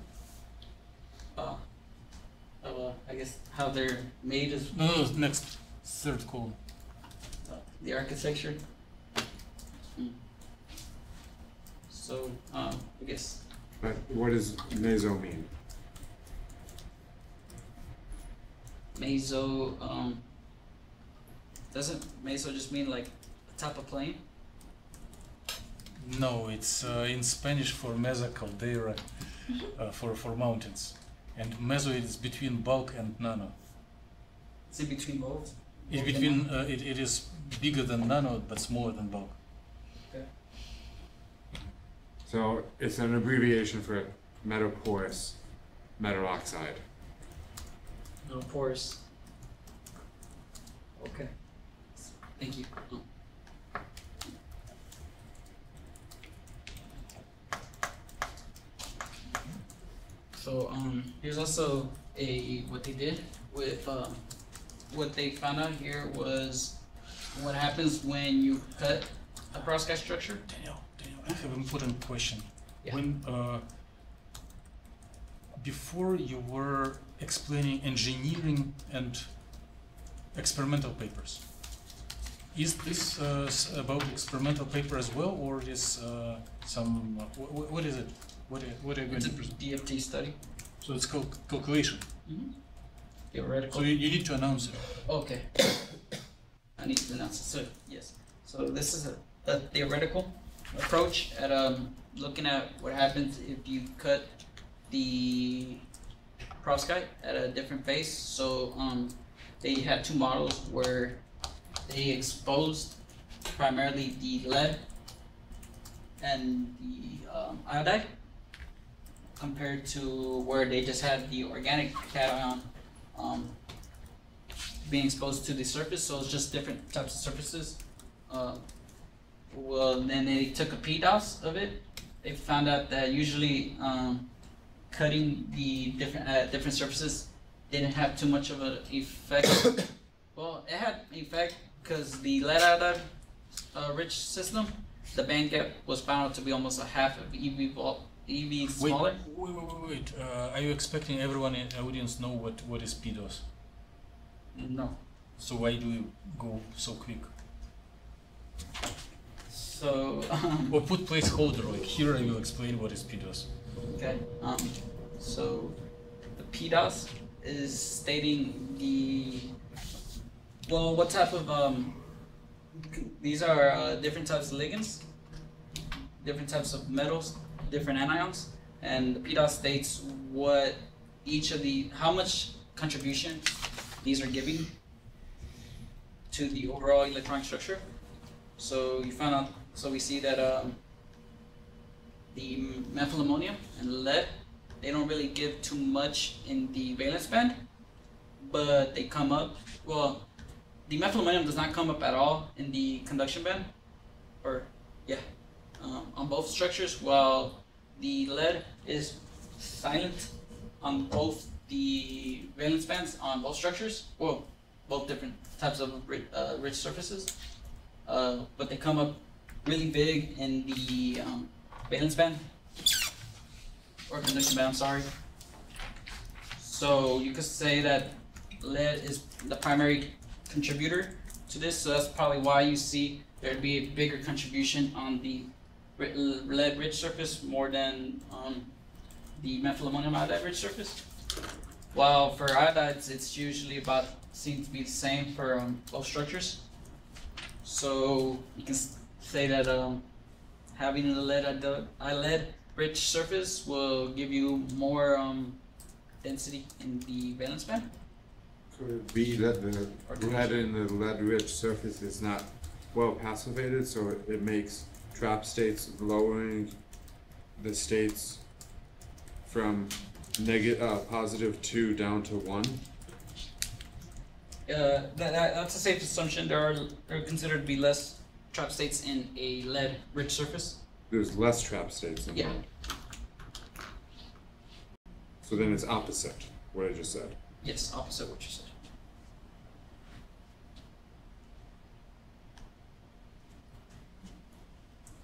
I guess how they're made is No, next, third column. the architecture. So I guess But what does meso mean? meso doesn't meso just mean like the top of plane? No, it's in Spanish for mesa caldera, for mountains, and meso is between bulk and nano. It's in between both. It's between it is bigger than nano but smaller than bulk. Okay. So it's an abbreviation for metaporous metal oxide. No porous. Okay. Thank you. So here's also what they did with what they found out here was what happens when you cut a perovskite structure. Daniel, I have an important question. Yeah. When before you were explaining engineering and experimental papers, is this about experimental paper as well, or is some what is it? What are you going It's a to present? DFT study. So it's called calculation. Mm-hmm. Theoretical. So you need to announce it. Okay. I need to announce it. So yes. So this is a theoretical approach at looking at what happens if you cut the perovskite at a different phase. So they had two models where they exposed primarily the lead and the iodide, compared to where they just had the organic cation being exposed to the surface. So it's just different types of surfaces. Well, then they took a PDOS of it. They found out that usually cutting the different surfaces didn't have too much of an effect. Well, it had an effect because the lead iodide rich system, the band gap was found out to be almost a half of EV smaller. Wait. Are you expecting everyone in the audience know what is PDOS? No. So why do you go so quick? So Or put placeholder, like here I will explain what is PDOS. okay. So the PDOS is stating what type of these are different types of ligands, different types of metals, different anions, and the PDOS states what each of how much contribution these are giving to the overall electronic structure. So you found out. So we see that the methyl ammonium and lead, they don't really give too much in the valence band, but they come up. Well, the methyl ammonium does not come up at all in the conduction band, on both structures, while the lead is silent on both the valence bands on both structures. Well, both different types of rich surfaces, but they come up really big in the valence band, or conduction band, I'm sorry. So you could say that lead is the primary contributor to this, so that's probably why you see there'd be a bigger contribution on the lead-rich surface more than the methyl ammonium iodide rich surface. While for iodides, it's usually seems to be the same for both structures. So you can say that having a lead-rich surface will give you more density in the valence band. Could it be that the lead in the lead-rich surface is not well passivated, so it makes trap states, lowering the states from +2 down to 1? That's a safe assumption. There are considered to be less trap states in a lead-rich surface. There's less trap states in Yeah. one. So then it's opposite what I just said. Yes, opposite what you said.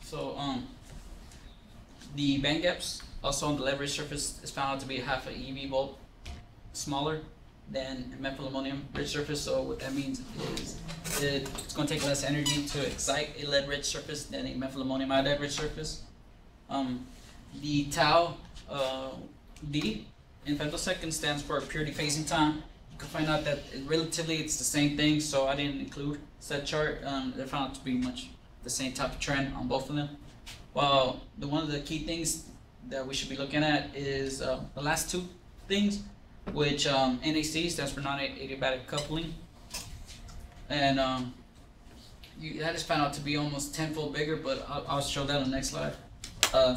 So the band gaps also on the lead-rich surface is found out to be half an EV volt smaller than a methyl ammonium rich surface. So what that means is it's going to take less energy to excite a lead-rich surface than a methyl ammonium iodide rich surface. The tau D in femtoseconds stands for purity phasing time. you can find out that relatively it's the same thing, so I didn't include said chart. They found out to be much the same type of trend on both of them. Well, one of the key things that we should be looking at is the last two things, which NAC stands for non-adiabatic coupling, and that is found out to be almost tenfold bigger, but I'll show that on the next slide.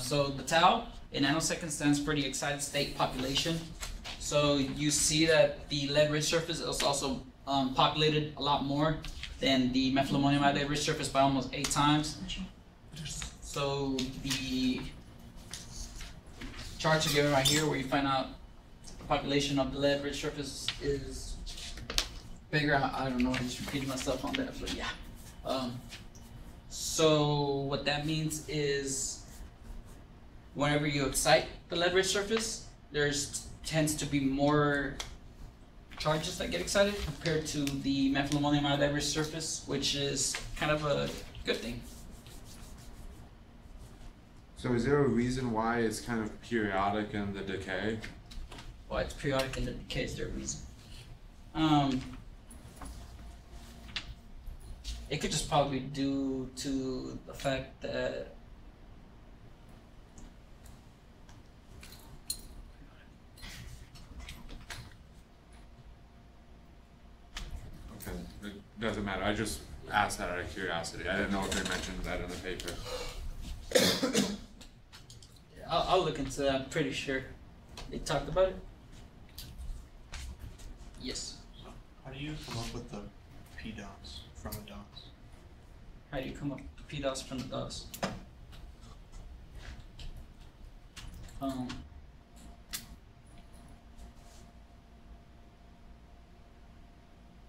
So the tau in nanoseconds stands for the excited state population. So you see that the lead-rich surface is also populated a lot more than the methylammonium iodide-rich surface by almost 8 times. So the charts are given right here, where you find out the population of the lead-rich surface is bigger. I don't know, I just repeated myself on that, but yeah. So what that means is whenever you excite the lead-rich surface, there's tends to be more charges that get excited compared to the methylammonium iodide-rich surface, which is kind of a good thing. So is there a reason why it's kind of periodic in the decay? Well, it's periodic in the decay, is there a reason? It could just probably be due to the fact that It doesn't matter. I just asked that out of curiosity. I didn't know if they mentioned that in the paper. yeah, I'll look into that. I'm pretty sure they talked about it. Yes. How do you come up with the P dots from the dots? How do you come up with P dots from the dots?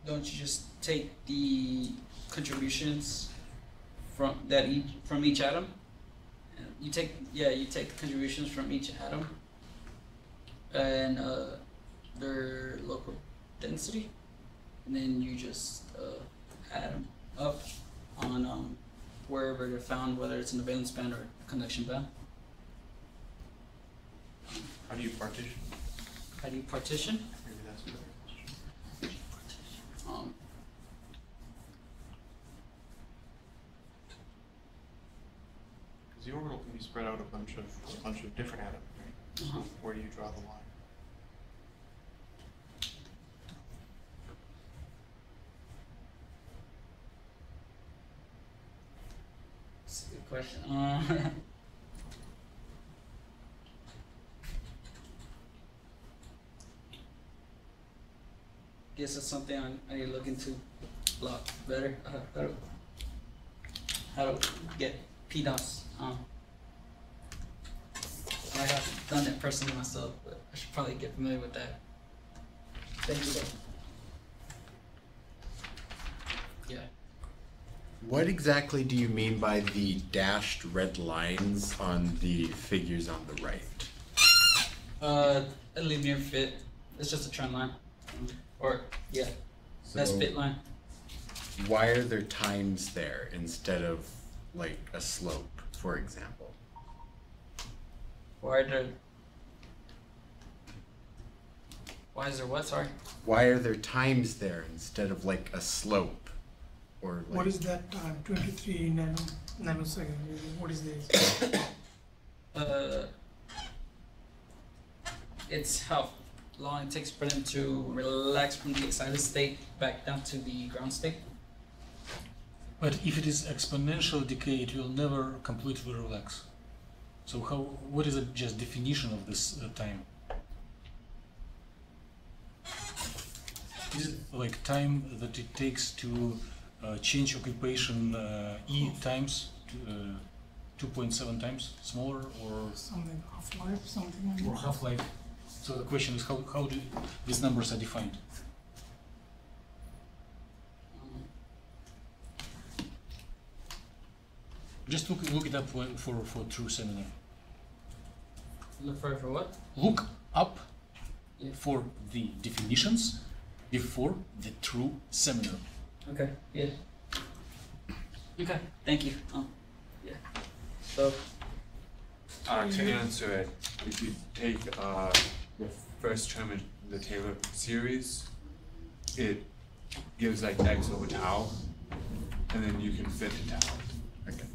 Don't you just take the contributions from each atom? You take the contributions from each atom and their local density, and then you just add them up on wherever they're found, whether it's in the valence band or conduction band. How do you partition? How do you partition? Maybe that's a better question. Because the orbital can be spread out a bunch of different atoms, right? Uh-huh. Where do you draw the line? That's a good question. Guess that's something I need to look into a lot better. How to get PDOS. I haven't done it personally myself, but I should probably get familiar with that. Thank you, though. Yeah. What exactly do you mean by the dashed red lines on the figures on the right? A linear fit. It's just a trend line. Or, yeah, that's fit line. Why are there times there instead of like a slope, for example? Why is there what, sorry? Why are there times there instead of like a slope? Or like What is that time? 23 nanosecond. What is this? It's how long it takes for them to relax from the excited state back down to the ground state. But if it is exponential decay, it will never completely relax. So what is the just definition of this time? Is it like time that it takes to change occupation E times, 2.7 times smaller, or Something half-life, something like or that. half-life? So the question is how do these numbers are defined? Just look it up for true seminar. Look for what? Look up Yeah. for the definitions before the true seminar. Okay, yeah. Okay, thank you. Yeah. So, To answer it, if you take the first term in the Taylor series, it gives like X over tau, and then you can fit the tau. Okay.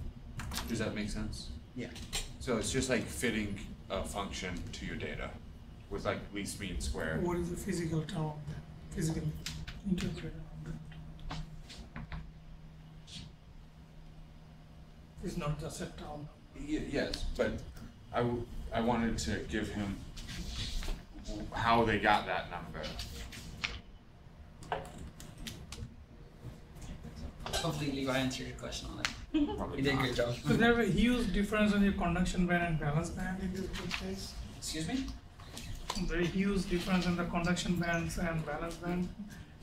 Does that make sense? Yeah. So it's just like fitting a function to your data with like least mean square. What is the physical term of that? Physical interpreter of that? It's not just a term. Yes, but I wanted to give him how they got that number. Hopefully, Leo, I answered your question on that. Probably You did a not. great job. So there is a huge difference in your conduction band and balance band in this case. Excuse me? Very huge difference in the conduction bands and balance band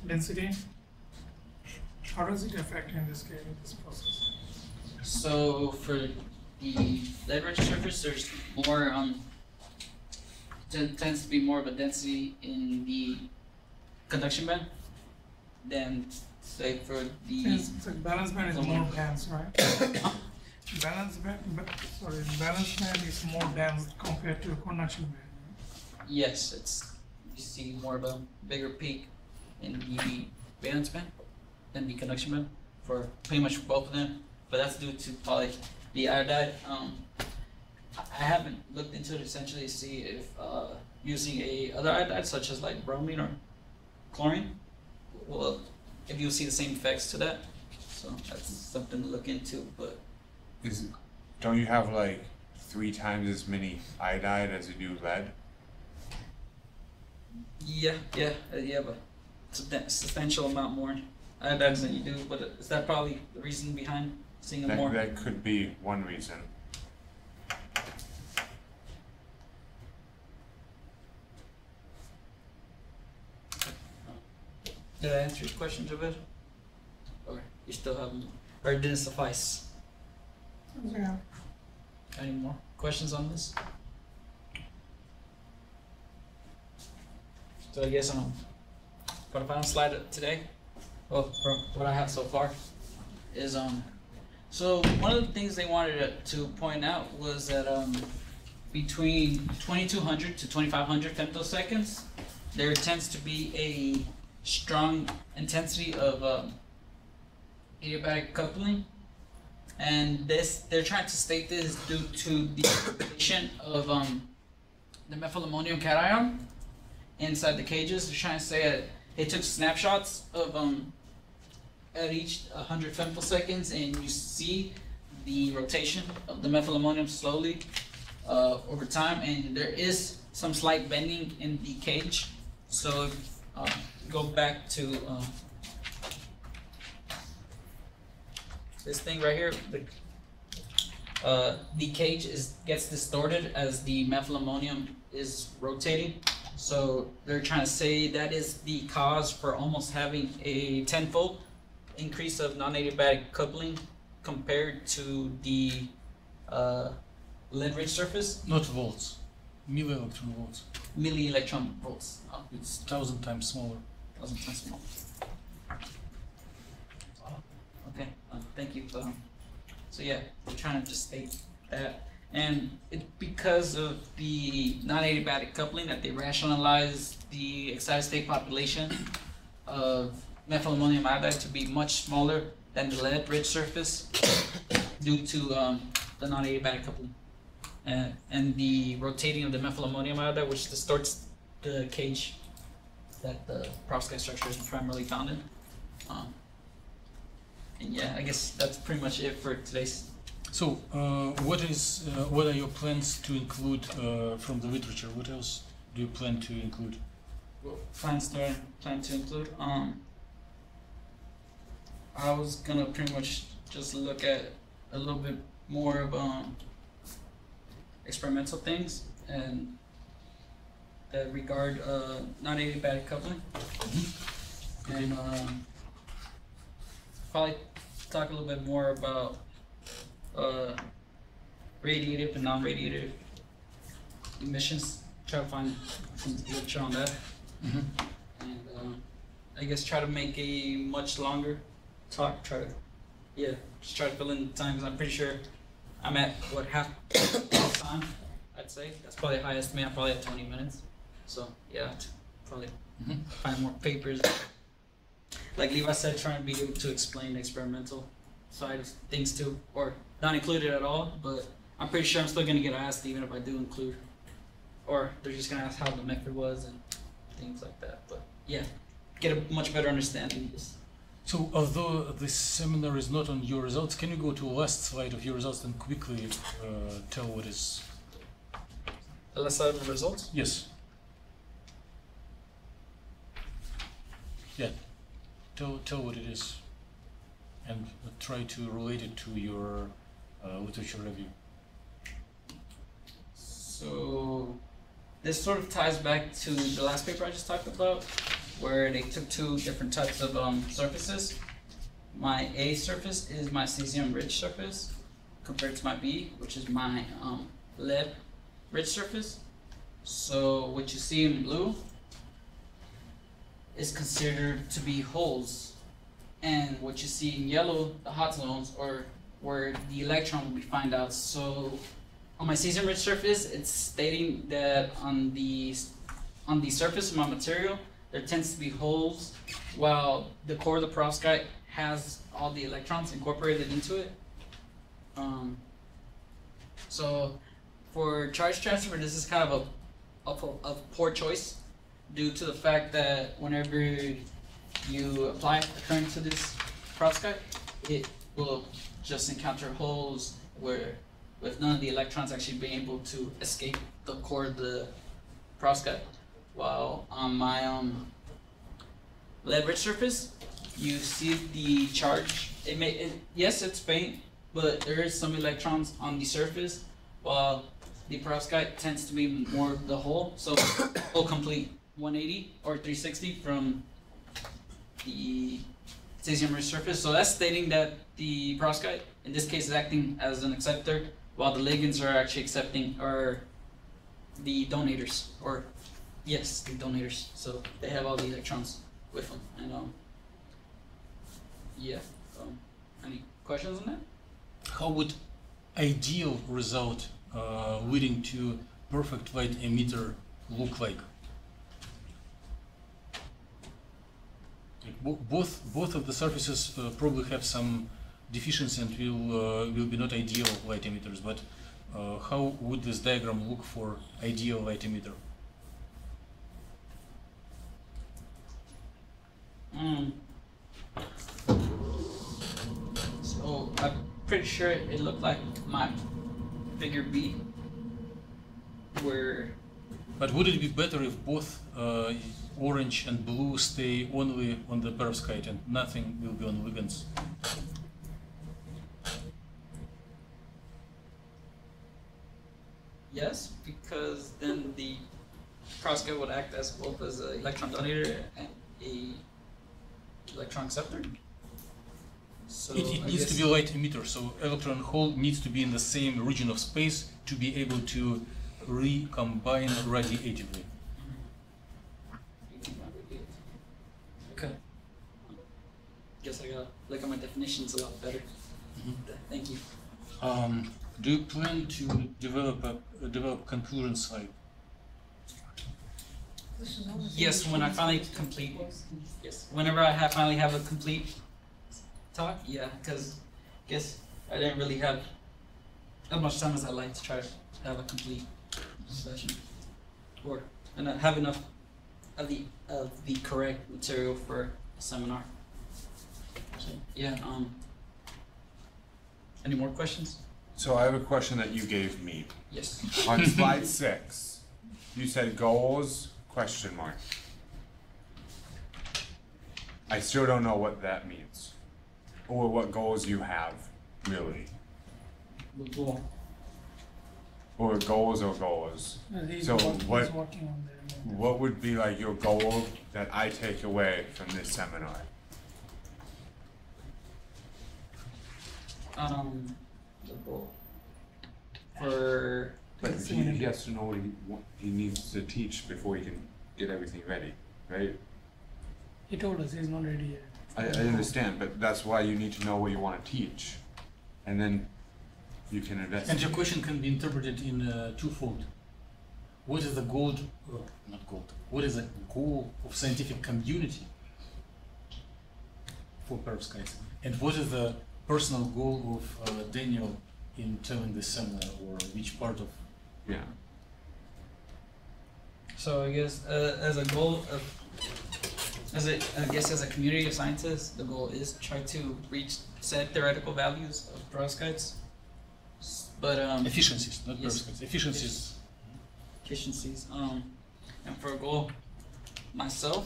density. How does it affect in this case, in this process? So for the lead-rich surface, there's more tends to be more of a density in the conduction band than say for the Yes, so balance band is more dense, right? balance band is more dense compared to conduction band. yes, you see more of a bigger peak in the valence band than the conduction band for pretty much both of them, but that's due to probably the iodide. I haven't looked into it essentially to see if using a other iodide such as like bromine or chlorine will if you'll see the same effects to that. So that's something to look into. But Don't you have like 3 times as many iodide as you do lead? yeah, but it's a substantial amount more iodides than you do. But is that probably the reason behind seeing them more? That could be one reason. Did I answer your question, Javed? Or you still have more? Or did it suffice? Yeah. Any more questions on this? So I guess for the final slide today, well, from what I have so far, is so one of the things they wanted to point out was that between 2200 to 2500 femtoseconds, there tends to be a strong intensity of adiabatic coupling, and they're trying to state this due to the accumulation of the methylammonium cation inside the cages. They're trying to say that they took snapshots of at each 100 femtoseconds, and you see the rotation of the methylammonium slowly over time, and there is some slight bending in the cage. So go back to this thing right here. The cage gets distorted as the methylammonium is rotating. So they're trying to say that is the cause for almost having a tenfold increase of non-adiabatic coupling compared to the lead-rich surface. Not volts, milli-electron volts. Milli-electron volts. It's 1,000 times smaller. 1,000 times smaller. Okay, thank you. So yeah, we're trying to just state that, and because of the non-adiabatic coupling, that they rationalize the excited state population of methylammonium iodide to be much smaller than the lead-rich surface due to the non-adiabatic coupling and the rotating of the methylammonium iodide, which distorts the cage that the perovskite structure is primarily found in. And yeah, I guess that's pretty much it for today's. So, what are your plans to include from the literature? What else do you plan to include? Plan to include. I was gonna pretty much just look at a little bit more of experimental things and that regard non-adiabatic coupling, and probably talk a little bit more about radiative and non-radiative emissions. Try to find some literature on that, and I guess try to make a much longer talk. Just try to fill in the time, because I'm pretty sure I'm at half the time. I'd say that's probably a high estimate. I'm probably at 20 minutes. So yeah, probably find more papers like Levi said, trying to be able to explain the experimental side of things too, or not include it at all. But I'm pretty sure I'm still gonna get asked even if I do include, or they're just gonna ask how the method was and things like that. But yeah, get a much better understanding of this. So, although this seminar is not on your results, can you go to the last slide of your results and quickly tell what is? The last slide of the results? Yes. Yeah. Tell what it is, and try to relate it to your literature review. So this sort of ties back to the last paper I just talked about, where they took two different types of surfaces. My A surface is my cesium-rich surface, compared to my B, which is my lead-rich surface. So what you see in blue is considered to be holes, and what you see in yellow, the hot zones, or where the electron will be found out. So on my cesium-rich surface, it's stating that on the surface of my material, there tends to be holes, while the core of the perovskite has all the electrons incorporated into it. So for charge transfer, this is kind of a poor choice, due to the fact that whenever you apply a current to this perovskite, it will just encounter holes where, with none of the electrons actually being able to escape the core of the perovskite. While on my lead-rich surface, you see the charge. Yes, it's faint, but there is some electrons on the surface, while the perovskite tends to be more the whole, so full complete 180 or 360 from the cesium-rich surface. So that's stating that the perovskite, in this case, is acting as an acceptor, while the ligands are actually accepting, or the donators, or yes, the donators. So they have all the electrons with them. And yeah. Any questions on that? How would ideal result leading to perfect light emitter look like? Both of the surfaces probably have some deficiency and will be not ideal light emitters, but how would this diagram look for ideal light emitter? So I'm pretty sure it looked like my figure B, where. But would it be better if both orange and blue stay only on the perovskite and nothing will be on ligands? Yes, because then the perovskite would act as both as an electron donator and a electron acceptor. So it needs to be a light emitter, so electron hole needs to be in the same region of space to be able to recombine radiatively. Okay. Guess I gotta look at my definitions a lot better. Thank you. Do you plan to develop conclusion slide? Yes, when I finally complete. Yes, whenever I finally have a complete talk. Yeah, because I guess I didn't really have as much time as I'd like to try to have a complete session, or and have enough of the correct material for a seminar. So yeah. Any more questions? So I have a question that you gave me. Yes. On slide 6, you said goals, question mark. I still don't know what that means, or what goals you have, really. Cool. Or goals or goals. He's So working on that. what would be like your goal that I take away from this seminar? The goal for But he has to know what he needs to teach before he can get everything ready, right? He told us he's not ready yet. I understand, but that's why you need to know what you want to teach, and then you can invest. And your question can be interpreted in twofold. What is the what is the goal of scientific community? for perovskites. And what is the personal goal of Daniel in telling this seminar, or which part of? Yeah. So I guess as a goal of, as a community of scientists, the goal is try to reach set theoretical values of perovskites. But Efficiencies, not yes. perovskites. Efficiencies. Efficiencies. And for a goal, myself,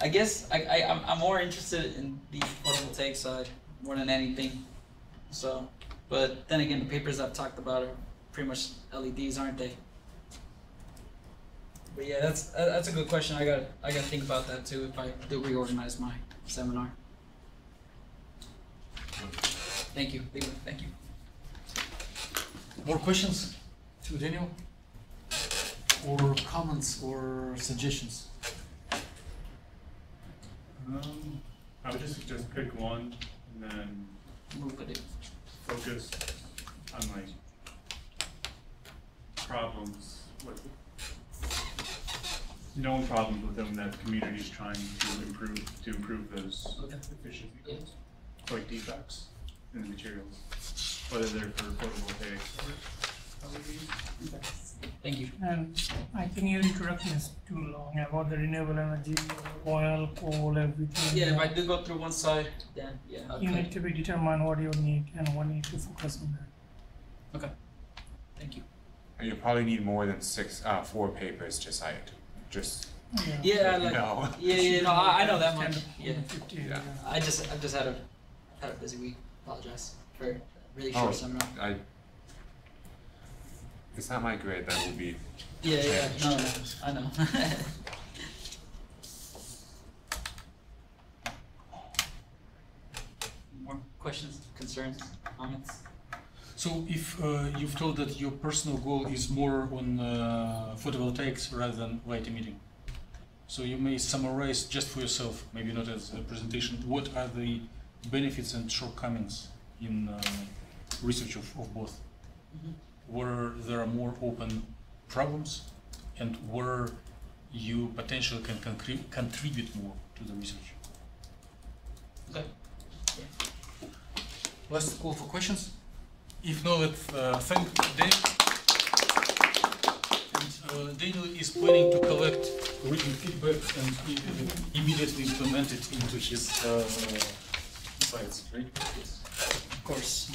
I guess I'm more interested in the photovoltaic side more than anything. So, but then again, the papers I've talked about are pretty much LEDs, aren't they? But yeah, that's a good question. I gotta think about that too if I do reorganize my seminar. Thank you. Thank you. More questions to Daniel? Or comments or suggestions? I would just suggest pick one and then Move with it. focus on like problems with known problems with them that the community is trying to improve those efficiency goals, like defects in the materials, whether they're for photovoltaics or LEDs. Thank you. And I think your introduction is too long about the renewable energy, oil, coal, everything. Yeah, if I do go through one side, then yeah. You Okay. need to be determined what you need and what you need to focus on that. Okay. Thank you. And you probably need more than 4 papers to cite. Just Yeah, like no. yeah, no, I know that much. Yeah. 50, Yeah. I've just had a busy week. Apologize for a really short seminar. It's not my grade. That will be. Yeah, no, I know. More questions, concerns, comments? So if you've told that your personal goal is more on photovoltaics rather than light emitting, so you may summarize just for yourself, maybe not as a presentation, what are the benefits and shortcomings in research of both? Mm-hmm. Where there are more open problems and where you potentially can contribute more to the research. Okay. Last call for questions. If not, let's thank Daniel. And Daniel is planning to collect written feedback and immediately implement it into his slides, right? Yes. Of course.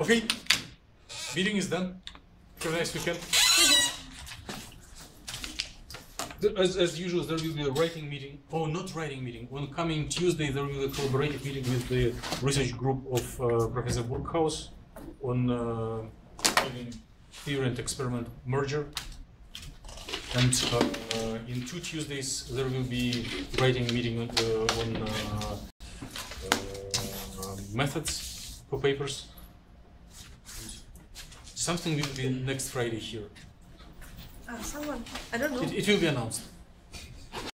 Okay, meeting is done. Have a nice weekend. As usual, there will be a writing meeting, or not writing meeting. On coming Tuesday, there will be a collaborative meeting with the research group of Professor Burkhaus on theory and experiment merger. And in 2 Tuesdays, there will be writing meeting on methods for papers. Something will be next Friday here. Someone, I don't know. It will be announced.